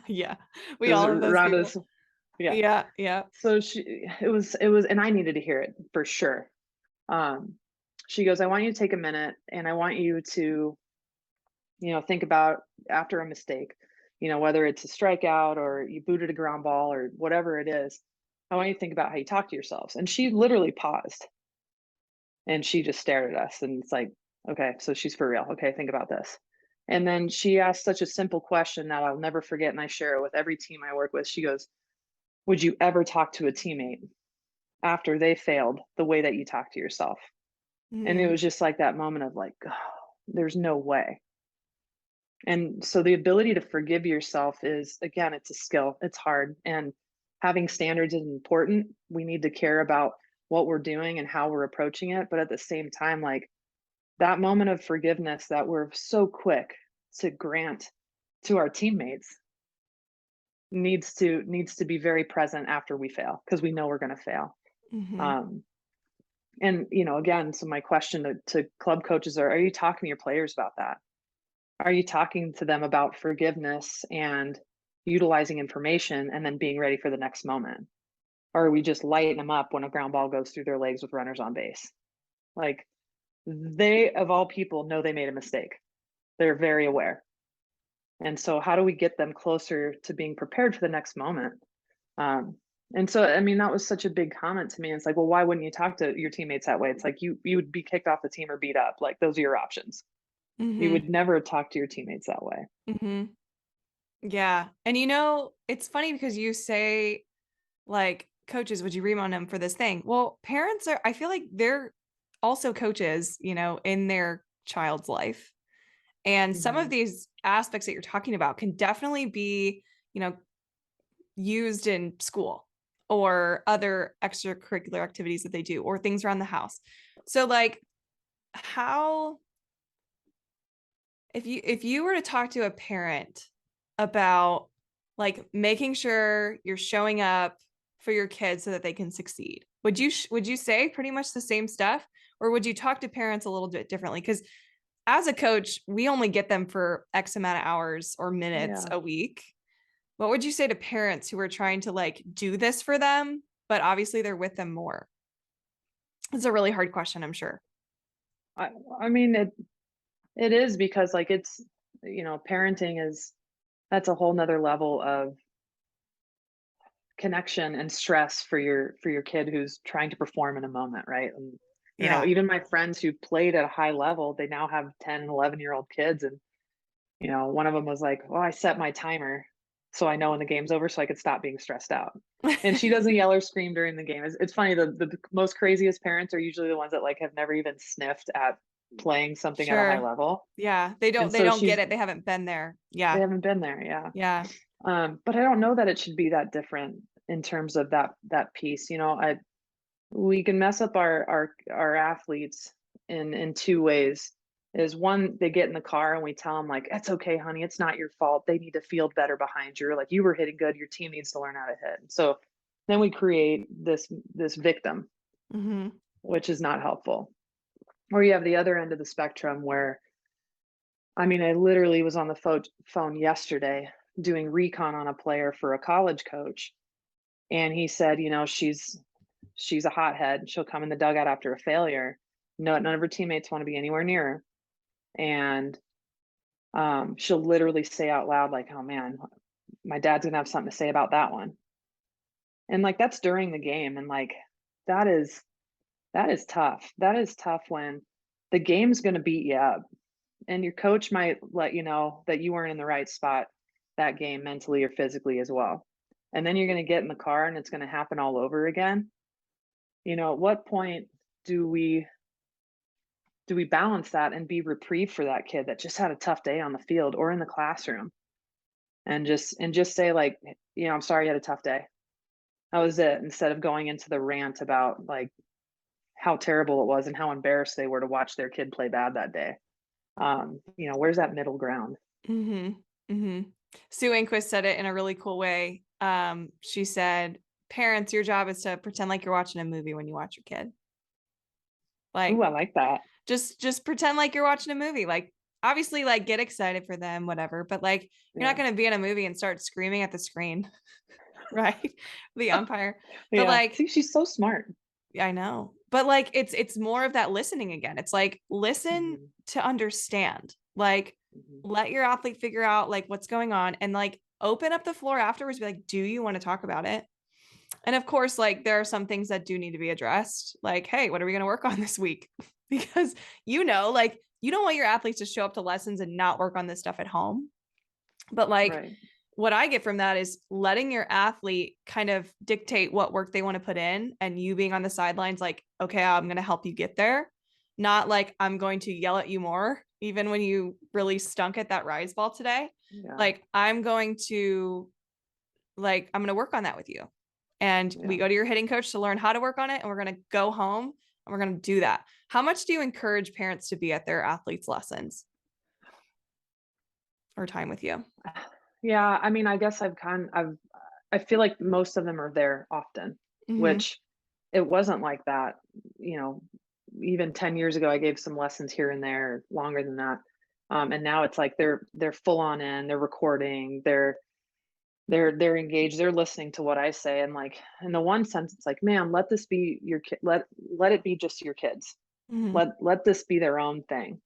Yeah. It We was all have those around people. us. Yeah. Yeah. Yeah. So it was, and I needed to hear it for sure. She goes, I want you to take a minute and I want you to, think about after a mistake, whether it's a strikeout or you booted a ground ball or whatever it is, I want you to think about how you talk to yourselves. And she literally paused and she just stared at us and it's like, okay, so she's for real. Okay, think about this. And then she asked such a simple question that I'll never forget. And I share it with every team I work with. She goes, would you ever talk to a teammate after they failed the way that you talk to yourself? And it Mm. was just like that moment of like, oh, there's no way. And so the ability to forgive yourself is, again, it's a skill. It's hard. And having standards is important. We need to care about what we're doing and how we're approaching it. But at the same time, like that moment of forgiveness that we're so quick to grant to our teammates needs to be very present after we fail because we know we're going to fail. Mm-hmm. And again, so my question to club coaches are you talking to your players about that? Are you talking to them about forgiveness and utilizing information and then being ready for the next moment? Or are we just lighting them up when a ground ball goes through their legs with runners on base? Like they, of all people, know they made a mistake. They're very aware. And so how do we get them closer to being prepared for the next moment? Um, and so, I mean, that was such a big comment to me. It's like, well, why wouldn't you talk to your teammates that way? It's like you would be kicked off the team or beat up. Like those are your options. You Mm-hmm. would never talk to your teammates that way. Mm-hmm. Yeah. And it's funny because you say like, coaches, would you remind them for this thing? Well, parents I feel like they're also coaches, in their child's life. And some of Mhm. these aspects that you're talking about can definitely be, you know, used in school or other extracurricular activities that they do or things around the house. So like how if you were to talk to a parent about like making sure you're showing up for your kids so that they can succeed, would you say pretty much the same stuff, or would you talk to parents a little bit differently? Because as a coach, we only get them for X amount of hours or minutes Yeah. a week. What would you say to parents who are trying to like do this for them, but obviously they're with them more? It's a really hard question, I'm sure. I I mean it is because like it's parenting is that's a whole nother level of connection and stress for your kid who's trying to perform in a moment, right? And Yeah, even my friends who played at a high level, they now have 10 and 11-year-old kids, and one of them was like, "Well, I set my timer so I know when the game's over so I could stop being stressed out." And she doesn't yell or scream during the game. It's funny, the most craziest parents are usually the ones that like have never even sniffed at playing something at a high sure. level. Yeah, they And don't they so don't get it. They haven't been there. they Yeah. haven't been there, yeah. Yeah. But I don't know that it should be that different in terms of that piece. We can mess up our athletes in two ways. Is one, they get in the car and we tell them like, "It's okay, honey, it's not your fault. They need to field better behind you. Or like you were hitting good, your team needs to learn how to hit." So then we create this victim, Hmm. which is not helpful. Or you have the other end of the spectrum where, I mean, I literally was on the phone yesterday doing recon on a player for a college coach, and he said, she's a hothead. She'll come in the dugout after a failure. No, none of her teammates want to be anywhere near her, and she'll literally say out loud, like, "Oh man, my dad's gonna have something to say about that one." And like that's during the game, and like that is that is tough. That is tough when the game's gonna beat you up, and your coach might let you know that you weren't in the right spot that game mentally or physically as well. And then you're gonna get in the car and it's gonna happen all over again. At what point do we balance that and be reprieve for that kid that just had a tough day on the field or in the classroom, and just say like, "I'm sorry you had a tough day. That was it," instead of going into the rant about like how terrible it was and how embarrassed they were to watch their kid play bad that day. Where's that middle ground? Hmm. Hmm. Sue Inquist said it in a really cool way. She said, parents, your job is to pretend like you're watching a movie when you watch your kid. Ooh, Like I like that. just pretend like you're watching a movie. Like obviously like get excited for them, whatever, but like you're not Yeah. going to be in a movie and start screaming at the screen, right? The umpire. But Yeah. like See, she's so smart. I know. But like it's more of that listening again. It's like listen Mhm, to understand. Like mhm. let your athlete figure out like what's going on and like open up the floor afterwards, be like, do you want to talk about it? And of course, like there are some things that do need to be addressed. Like, hey, what are we going to work on this week? Because like you don't want your athletes to show up to lessons and not work on this stuff at home. But like Right. what I get from that is letting your athlete kind of dictate what work they want to put in and you being on the sidelines, like, okay, I'm going to help you get there. Not like I'm going to yell at you more, even when you really stunk at that rise ball today. Yeah. Like, I'm going to work on that with you. And we Yeah. go to your hitting coach to learn how to work on it. And we're going to go home and we're going to do that. How much do you encourage parents to be at their athletes' lessons or time with you? Yeah, I mean, I guess I feel like most of them are there often, Mm-hmm. which it wasn't like that, you know, even 10 years ago I gave some lessons here and there, longer than that. And now it's like they're full on in, they're recording, they're engaged, they're listening to what I say. And like in the one sense, it's like, man, let this be your kid, let it be just your kids. Mhm. Let this be their own thing.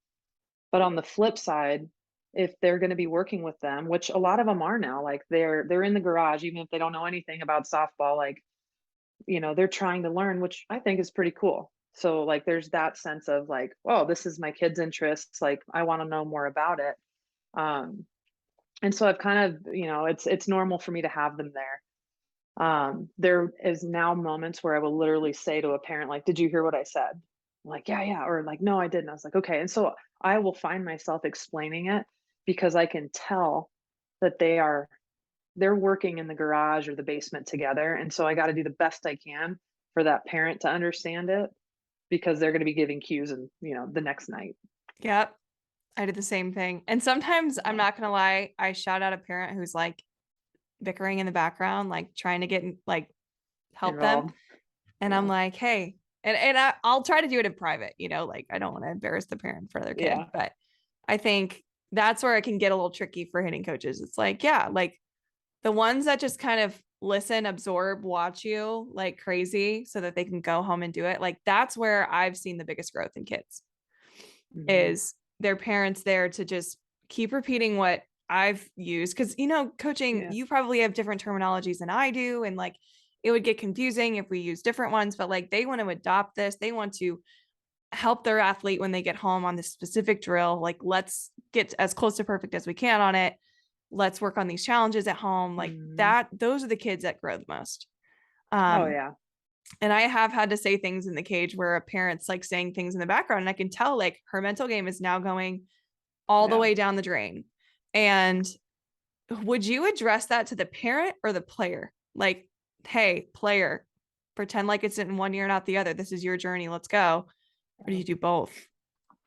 But on the flip side, if they're going to be working with them, which a lot of them are now, like they're in the garage, even if they don't know anything about softball, like, they're trying to learn, which I think is pretty cool. So like there's that sense of like, oh, this is my kid's interests. Like I want to know more about it. Um, and so I've kind of, it's normal for me to have them there. There is now moments where I will literally say to a parent, like, did you hear what I said? Like, yeah, yeah. Or like, no, I didn't. I was like, okay. And so I will find myself explaining it because I can tell that they're working in the garage or the basement together. And so I got to do the best I can for that parent to understand it because they're going to be giving cues and, the next night. Yep. I did the same thing. And sometimes I'm Yeah. not gonna lie, I shout out a parent who's like bickering in the background, like trying to get like help them. Involved. And I'm Yeah. like, hey, I'll try to do it in private, like I don't want to embarrass the parent for their kid. Yeah. But I think that's where it can get a little tricky for hitting coaches. It's like, yeah, like the ones that just kind of listen, absorb, watch you like crazy so that they can go home and do it. Like that's where I've seen the biggest growth in kids Hmm. is their parents there to just keep repeating what I've used. Cause coaching, Yeah. you probably have different terminologies than I do. And like it would get confusing if we use different ones, but like they want to adopt this. They want to help their athlete when they get home on this specific drill. Like, let's get as close to perfect as we can on it. Let's work on these challenges at home. Like Hmm. that, those are the kids that grow the most. Oh Um, yeah. and I have had to say things in the cage where a parent's like saying things in the background, and I can tell like her mental game is now going all the Yeah. way down the drain. And would you address that to the parent or the player? Like, hey, player, pretend like it's in one ear and out the other. This is your journey. Let's go. Or do you do both?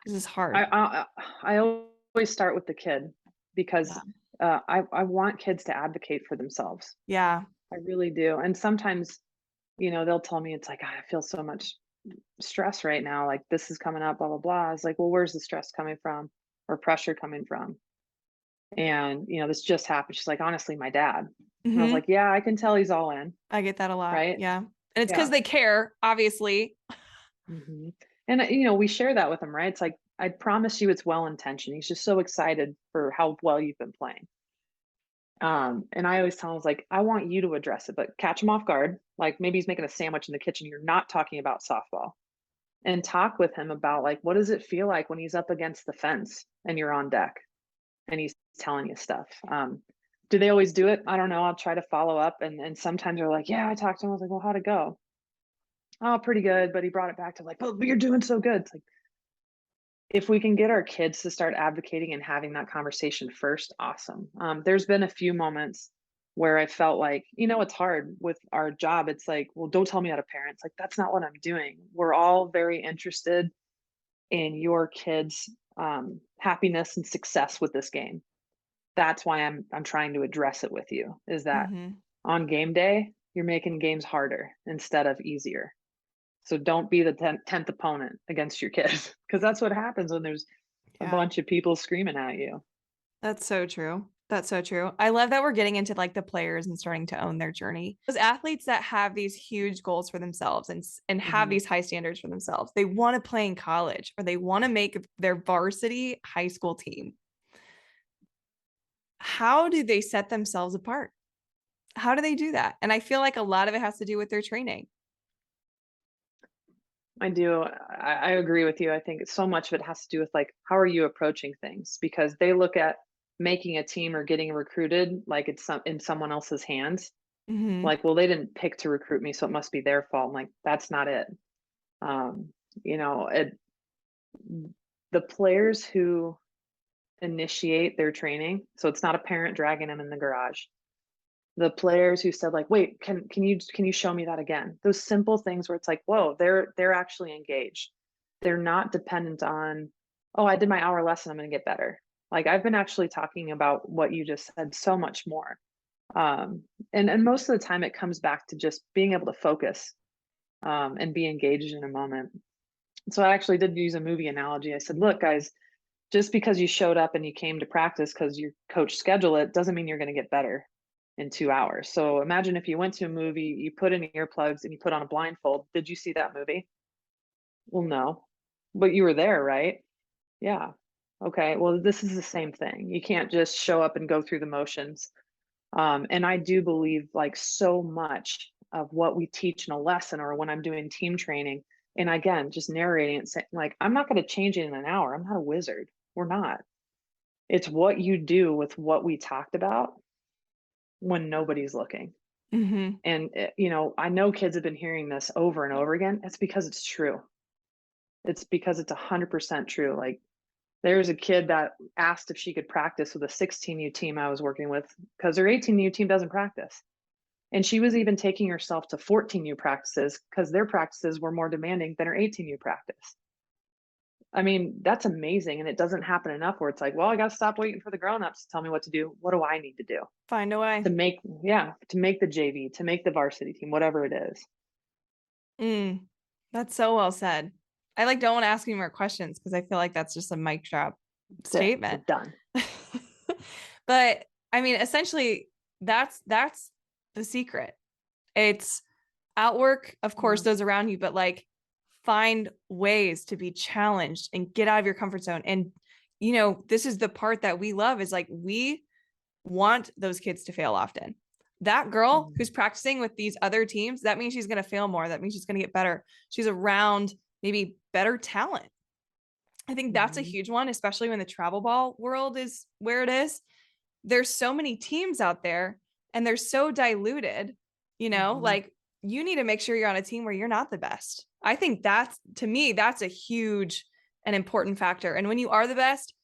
This is I hard. I I always start with the kid because, Yeah. I want kids to advocate for themselves. Yeah. I really do, and sometimes, they'll tell me it's like, "God, I feel so much stress right now, like, this is coming up, blah, blah, blah." I was like, "Well, where's the stress coming from or pressure coming from?" And, this just happened. She's like, "Honestly, my dad." And I was Hmm. like, "Yeah, I can tell he's all in." I get that a lot. Right? Yeah. And it's because Yeah. they care, obviously. Mhm. And, we share that with him, right? It's like, "I promise you it's well-intentioned." He's just so excited for how well you've been playing. And I always tell him, I was like, I want you to address it, but catch him off guard. Like maybe he's making a sandwich in the kitchen. You're not talking about softball and talk with him about like, what does it feel like when he's up against the fence and you're on deck and he's telling you stuff? Do they always do it? I don't know. I'll try to follow up. And sometimes they're like, yeah, I talked to him. I was like, well, how'd it go? Oh, pretty good. But he brought it back to like, oh, but you're doing so good. It's like, if we can get our kids to start advocating and having that conversation first, awesome. There's been a few moments where I felt like, it's hard with our job. It's like, well, don't tell me how to parent. It's like, that's not what I'm doing. We're all very interested in your kids' happiness and success with this game. That's why I'm trying to address it with you. Is that Hmm. on game day, you're making games harder instead of easier. So don't be the 10th opponent against your kids because that's what happens when there's a Yeah. bunch of people screaming at you. That's so true. That's so true. I love that we're getting into like the players and starting to own their journey. Those athletes that have these huge goals for themselves and have Mhm. these high standards for themselves. They want to play in college or they want to make their varsity high school team. How do they set themselves apart? How do they do that? And I feel like a lot of it has to do with their training. I do. I agree with you. I think so much of it has to do with like, how are you approaching things? Because they look at making a team or getting recruited like it's in someone else's hands. Hmm. Like, well, they didn't pick to recruit me, so it must be their fault. I'm like, that's not it. Um, you know, it, the players who initiate their training, so it's not a parent dragging them in the garage. The players who said like, "Wait, can you show me that again?" Those simple things where it's like, "Whoa, they're actually engaged." They're not dependent on, "Oh, I did my hour lesson, I'm gonna get better." Like, I've been actually talking about what you just said so much more. And most of the time it comes back to just being able to focus, and be engaged in a moment. So I actually did use a movie analogy. I said, "Look, guys, just because you showed up and you came to practice because your coach scheduled it doesn't mean you're going to get better in 2 hours." So imagine if you went to a movie, you put in earplugs and you put on a blindfold. Did you see that movie? Well, no. but you were there, right? Yeah. Okay. Well, this is the same thing. You can't just show up and go through the motions. And I do believe like so much of what we teach in a lesson or when I'm doing team training, and again, just narrating it, like, I'm not going to change it in an hour. I'm not a wizard. We're not. It's what you do with what we talked about when nobody's looking. Mm-hmm. And, you know, I know kids have been hearing this over and over again. It's because it's true. It's because it's 100% true. Like, there's a kid that asked if she could practice with a 16U team I was working with because her 18U team doesn't practice. And she was even taking herself to 14U practices because their practices were more demanding than her 18U practice. I mean, that's amazing. And it doesn't happen enough where it's like, well, I got to stop waiting for the grown-ups to tell me what to do. What do I need to do Find a way. to make, yeah, to make the JV, to make the varsity team, whatever it is. That's so well said. I like don't want to ask any more questions because I feel like that's just a mic drop That's it. We're statement. done. But I mean, essentially, that's the secret. It's outwork, of course, Yeah. those around you, but like find ways to be challenged and get out of your comfort zone. And you know, this is the part that we love is like we want those kids to fail often. That girl Mhm. who's practicing with these other teams, that means she's going to fail more. That means she's going to get better. She's around maybe better talent. I think that's a Mhm. huge one, especially when the travel ball world is where it is. There's so many teams out there and they're so diluted, you know, Mhm. like you need to make sure you're on a team where you're not the best. I think that's, to me, that's a huge and important factor. And when you are the best,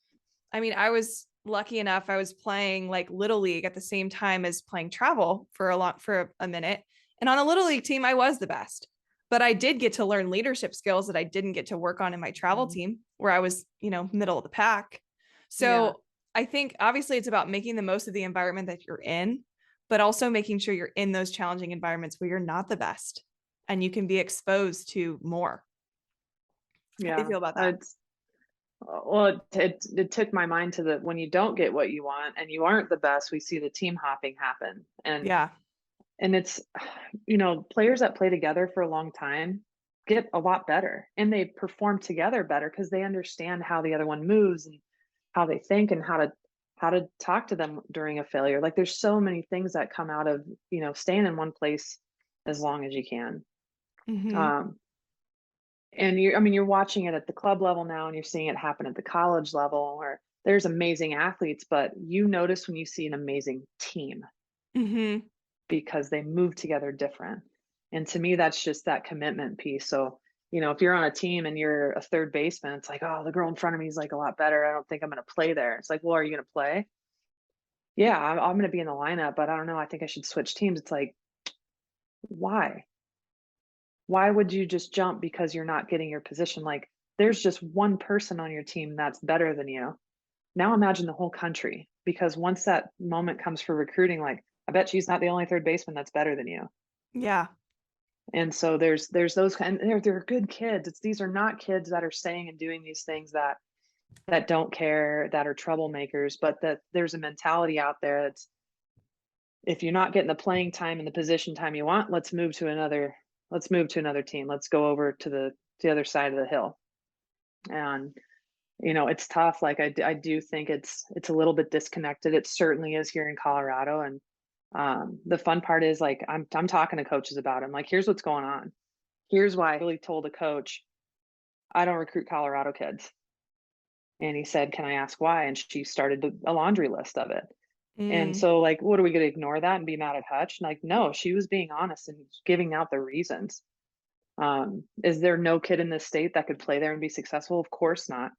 I mean, I was lucky enough, I was playing like Little League at the same time as playing travel for a minute. And on a Little League team, I was the best. But I did get to learn leadership skills that I didn't get to work on in my travel Mhm. team where I was, you know, middle of the pack. Yeah. So I think obviously it's about making the most of the environment that you're in, but also making sure you're in those challenging environments where you're not the best and you can be exposed to more. How do you Yeah. feel about that? It's well, it took my mind to the when you don't get what you want and you aren't the best, we see the team hopping happen. Yeah. And it's, you know, players that play together for a long time get a lot better and they perform together better because they understand how the other one moves and how they think and how to talk to them during a failure. Like there's so many things that come out of, you know, staying in one place as long as you can. Mm-hmm. Um, and I mean, you're watching it at the club level now and you're seeing it happen at the college level where there's amazing athletes, but you notice when you see an amazing team Mm-hmm. because they move together different. And to me, that's just that commitment piece. So, you know, if you're on a team and you're a third baseman, it's like, oh, the girl in front of me is like a lot better. I don't think I'm going to play there. It's like, well, are you going to play? Yeah, I'm going to be in the lineup, but I don't know. I think I should switch teams. It's like, why? Why would you just jump because you're not getting your position? Like, there's just one person on your team that's better than you. Now imagine the whole country, because once that moment comes for recruiting, like, I bet she's not the only third baseman that's better than you. Yeah. And so there's those kind, and they're good kids. It's these are not kids that are saying and doing these things that don't care, that are troublemakers, but that there's a mentality out there that's, if you're not getting the playing time and the position time you want, let's move to another team. Let's go over to the other side of the hill. And you know, it's tough. Like I do think it's a little bit disconnected. It certainly is here in Colorado. And the fun part is like I'm talking to coaches about it. I'm like, here's what's going on. Here's why I really told a coach, I don't recruit Colorado kids. And he said, can I ask why? And she started a laundry list of it. And Mm. so, like, what are we going to ignore that and be mad at Hutch? Like, no, she was being honest and giving out the reasons. Is there no kid in this state that could play there and be successful? Of course not.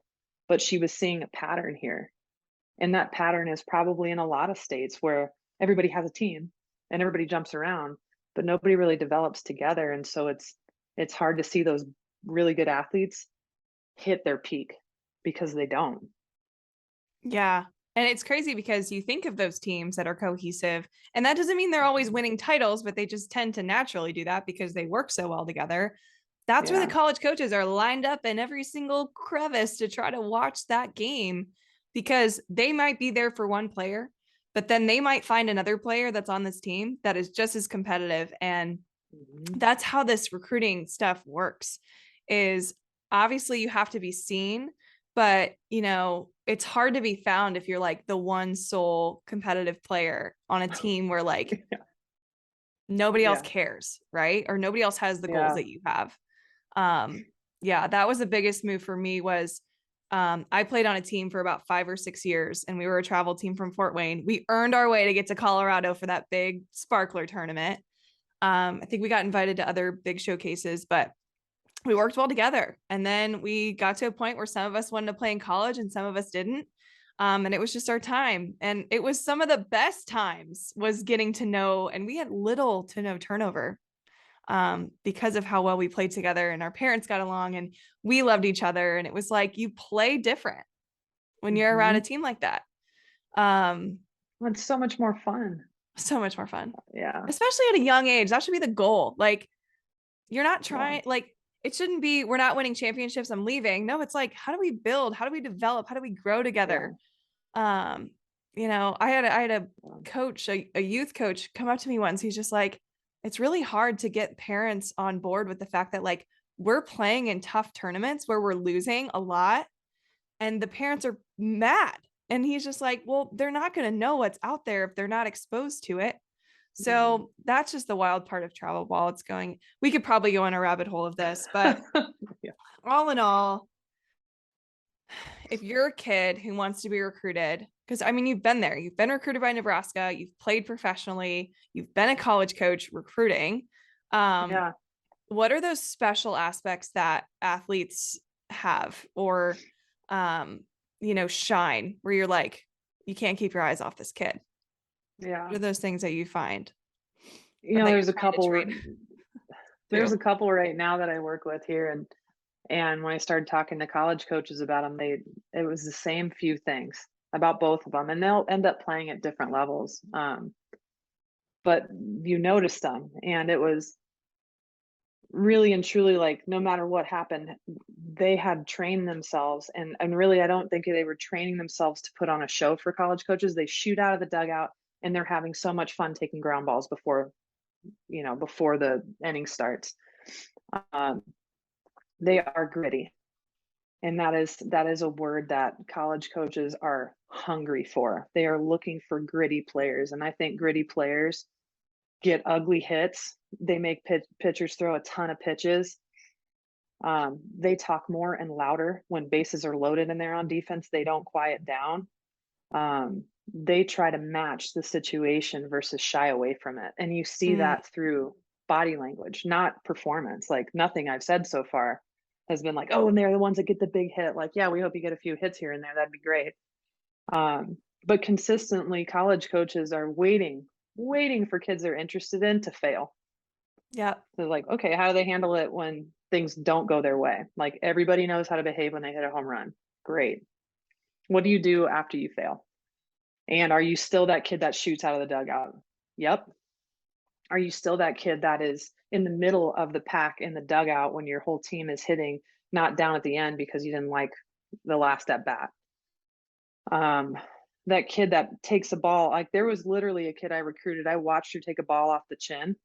But she was seeing a pattern here. And that pattern is probably in a lot of states where everybody has a team and everybody jumps around, but nobody really develops together. And so it's hard to see those really good athletes hit their peak because they don't. Yeah. And it's crazy because you think of those teams that are cohesive, and that doesn't mean they're always winning titles, but they just tend to naturally do that because they work so well together. That's where the Yeah. college coaches are lined up in every single crevice to try to watch that game because they might be there for one player, but then they might find another player that's on this team that is just as competitive. And Mhm. that's how this recruiting stuff works is obviously you have to be seen, but it's hard to be found if you're like the one sole competitive player on a team where like nobody else Yeah. cares, right? Or nobody else has the goals Yeah. that you have. Yeah, that was the biggest move for me was I played on a team for about 5 or 6 years, and we were a travel team from Fort Wayne. We earned our way to get to Colorado for that big sparkler tournament. I think we got invited to other big showcases, but we worked well together. And then we got to a point where some of us wanted to play in college and some of us didn't. And it was just our time. And it was some of the best times was getting to know, and we had little to no turnover because of how well we played together and our parents got along and we loved each other. And it was like you play different when you're around a Hmm. team like that. Um, It's so much more fun. so much more fun, Yeah. especially at a young age. That should be the goal. Like, you're not Yeah. trying, like, it shouldn't be, we're not winning championships, I'm leaving. No, it's like, how do we build? How do we develop? How do we grow Yeah. together? Um, I had a coach, a youth coach come up to me once. He's just like, it's really hard to get parents on board with the fact that like we're playing in tough tournaments where we're losing a lot and the parents are mad. And he's just like, well, they're not going to know what's out there if they're not exposed to it. Yeah. So that's just the wild part of travel ball. It's going, we could probably go in a rabbit hole of this, but Yeah. all in all, if you're a kid who wants to be recruited, because I mean, you've been there, you've been recruited by Nebraska, you've played professionally, you've been a college coach recruiting. Um, Yeah. what are those special aspects that athletes have or, shine where you're like, you can't keep your eyes off this kid? What Yeah. are those things that you find You or know, that you're trying to train there's to? a couple right now that I work with here, and when I started talking to college coaches about them, it was the same few things about both of them, and they'll end up playing at different levels. But you noticed them, and it was really and truly like no matter what happened, they had trained themselves, and really, I don't think they were training themselves to put on a show for college coaches. They shoot out of the dugout, and they're having so much fun taking ground balls before the inning starts. Um, they are gritty. And that is a word that college coaches are hungry for. They are looking for gritty players. And I think gritty players get ugly hits. They make pitchers throw a ton of pitches. They talk more and louder when bases are loaded and they're on defense. They don't quiet down. They try to match the situation versus shy away from it. And you see Mm, that through body language, not performance. Like nothing I've said so far has been like, oh, and they're the ones that get the big hit. Like, yeah, we hope you get a few hits here and there. That'd be great. But consistently, college coaches are waiting for kids they're interested in to fail. yeah. They're like, okay, how do they handle it when things don't go their way? Like everybody knows how to behave when they hit a home run. Great. What do you do after you fail? And are you still that kid that shoots out of the dugout? Yep. Are you still that kid that is in the middle of the pack in the dugout when your whole team is hitting, not down at the end because you didn't like the last at bat? Um, that kid that takes a ball, like there was literally a kid I recruited. I watched her take a ball off the chin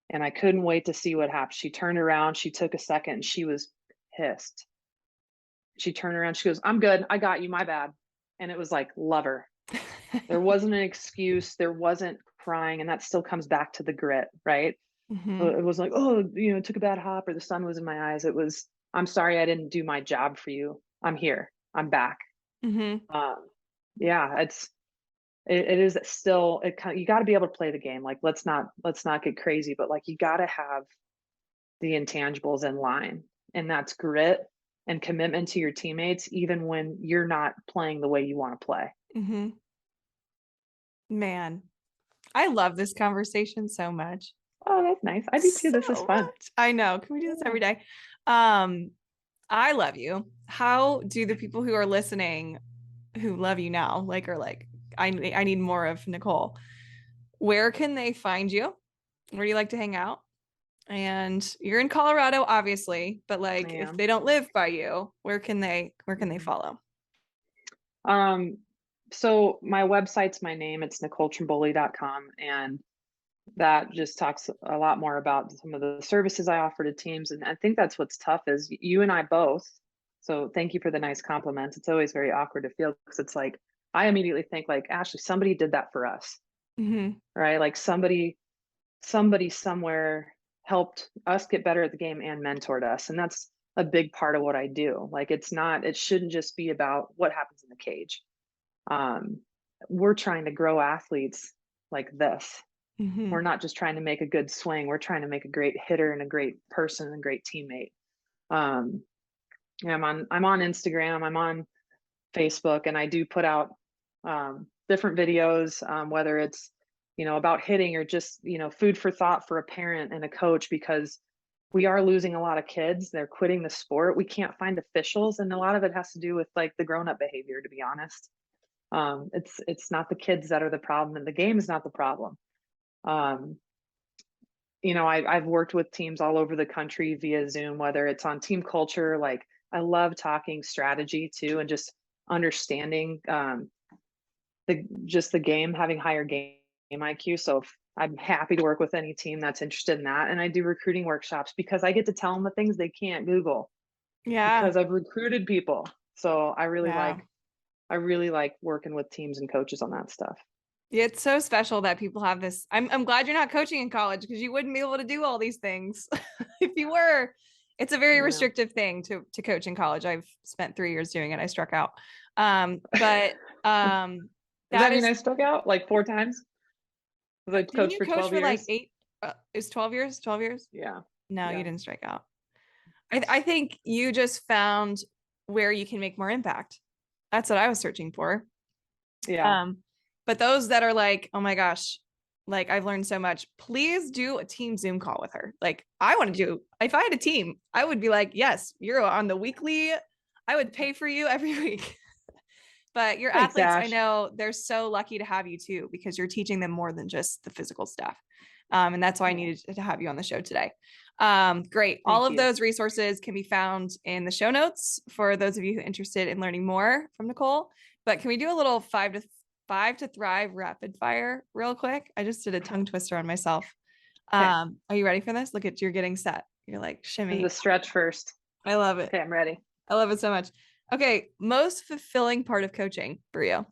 and I couldn't wait to see what happened. She turned around, she took a second, and she was pissed. She turned around, she goes, I'm good. I got you. My bad. And it was like, love her. There wasn't an excuse. There wasn't crying. And that still comes back to the grit, right? Mm-hmm. It was like, oh, it took a bad hop or the sun was in my eyes. It was, I'm sorry I didn't do my job for you. I'm here. I'm back. Mm-hmm. Yeah, it is still it kind of, you got to be able to play the game. Like let's not get crazy, but like you got to have the intangibles in line, and that's grit and commitment to your teammates, even when you're not playing the way you want to play. Mm-hmm. Man, I love this conversation so much. Oh, that's nice. I do too. So This is fun. much. I know. Can we do this Yeah. every day? Um, I love you. How do the people who are listening who love you now, like, are like, I need more of Nicole. Where can they find you? Where do you like to hang out? And you're in Colorado, obviously, but I like if am. they don't live by you, where can they Mhm. follow? Um, so my website's my name. It's NicoleTrimboli.com, and that just talks a lot more about some of the services I offer to teams. And I think that's what's tough is you and I both. So thank you for the nice compliments. It's always very awkward to feel because it's like I immediately think like, Ashley, somebody did that for us, Mm-hmm. right? Like somebody somewhere helped us get better at the game and mentored us. And that's a big part of what I do. Like it shouldn't just be about what happens in the cage. Um, we're trying to grow athletes like this. Mm-hmm. We're not just trying to make a good swing. We're trying to make a great hitter and a great person and a great teammate. Um, yeah, I'm on Instagram, I'm on Facebook, and I do put out different videos, whether it's about hitting or just food for thought for a parent and a coach because we are losing a lot of kids. They're quitting the sport. We can't find officials, and a lot of it has to do with like the grown up behavior. To be honest, it's not the kids that are the problem, and the game is not the problem. Um, I've worked with teams all over the country via Zoom, whether it's on team culture. Like I love talking strategy too, and just understanding the game, having higher game IQ. So I'm happy to work with any team that's interested in that. And I do recruiting workshops because I get to tell them the things they can't Google Yeah. because I've recruited people. So Yeah. I really like working with teams and coaches on that stuff. It's so special that people have this. I'm glad you're not coaching in college because you wouldn't be able to do all these things if you were. It's a very Yeah. restrictive thing to coach in college. I've spent 3 years doing it. I struck out. But Does that that mean is I stuck out like 4 times? Was I didn't coached you for coach 12 for like years? eight? Is 12 years? 12 years? Yeah. No, you Yeah. didn't strike out. I think you just found where you can make more impact. That's what I was searching for. Yeah. Um, but those that are like, oh my gosh, like I've learned so much, please do a team Zoom call with her. Like I want to do, if I had a team, I would be like, yes, you're on the weekly. I would pay for you every week. But your Thanks, athletes, I Ash. know they're so lucky to have you too, because you're teaching them more than just the physical stuff. And that's why I Yeah. needed to have you on the show today. Great. All Thank of you. those resources can be found in the show notes for those of you who are interested in learning more from Nicole. But can we do a little five to thrive rapid fire real quick? I just did a tongue twister on myself. Okay. Are you ready for this? Look at you're getting set. You're like And the shimmy. stretch first. I love it. Okay, I'm ready. I love it so much. Okay, most fulfilling part of coaching for you.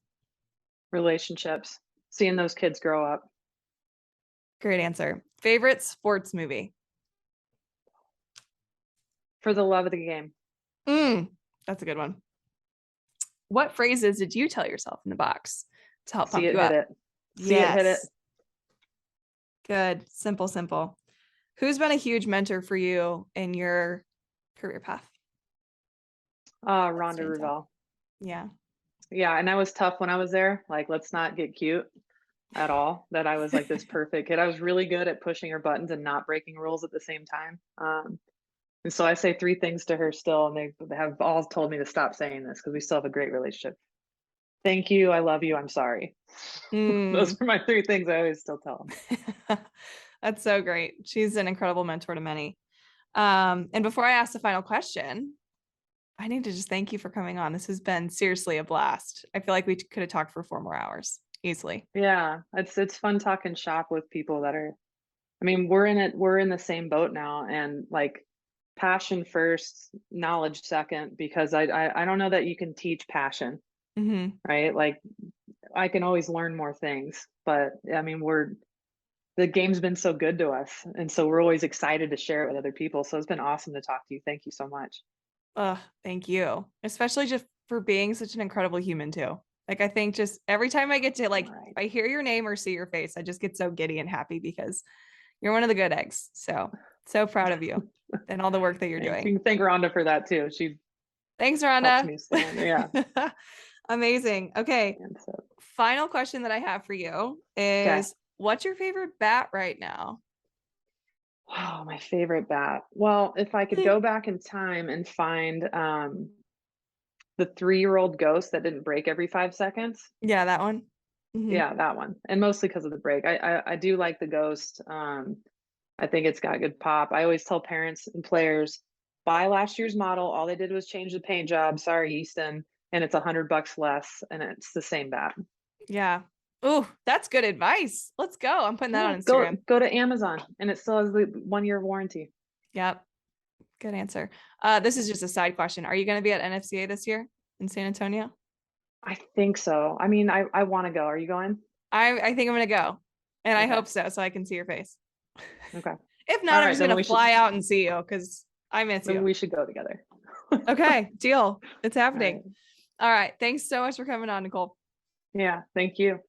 Relationships. Seeing those kids grow up. Great answer. Favorite sports movie? For the love of the game. That's a good one. What phrases did you tell yourself in the box to help See pump it, you hit up? it. See it, hit it. Yes. Good. Simple, simple. Who's been a huge mentor for you in your career path? That Rhonda stands out. Ruvell. Yeah. Yeah, and I was tough when I was there. Like, let's not get cute at all. That I was like this perfect kid. I was really good at pushing her buttons and not breaking rules at the same time. And so I say 3 things to her still, and they have all told me to stop saying this because we still have a great relationship. Thank you. I love you. I'm sorry. Those are my 3 things I always still tell them. That's so great. She's an incredible mentor to many. And before I ask the final question, I need to just thank you for coming on. This has been seriously a blast. I feel like we could have talked for 4 more hours easily. Yeah, it's fun talking shop with people that are. I mean, we're in the same boat now, and like passion first, knowledge second, because I don't know that you can teach passion, Mm-hmm. right? Like I can always learn more things, but I mean, the game's been so good to us, and so we're always excited to share it with other people. So it's been awesome to talk to you. Thank you so much. Thank you. Especially just for being such an incredible human too. Like I think just every time I get to All like right. I hear your name or see your face, I just get so giddy and happy because you're one of the good eggs. So proud of you and all the work that you're Thanks. doing. You can thank Rhonda for that too. She Thanks, helps Rhonda. me stay on. Yeah. Amazing. Okay. And so, Final question that I have for you okay. is what's your favorite bat right now? Oh, my favorite bat. Well, if I could go back in time and find the 3-year-old ghost that didn't break every 5 seconds. Yeah, that one. Mm-hmm. Yeah, that one. And mostly because of the break. I do like the ghost. I think it's got good pop. I always tell parents and players, buy last year's model. All they did was change the paint job. Sorry, Easton. And it's $100 less, and it's the same bat. Yeah. Oh, that's good advice. Let's go. I'm putting that Yeah, on Instagram. go to Amazon, and it still has the 1 year warranty. Yep. Good answer. This is just a side question. Are you going to be at NFCA this year in San Antonio? I think so. I mean, I want to go. Are you going? I think I'm going to go, and I Okay. hope so I can see your face. Okay. If All not, I'm right, just going to fly out and see you because I miss then you. we should go together. Okay, deal. It's All right. happening. All right. Thanks so much for coming on, Nicole. Yeah, thank you.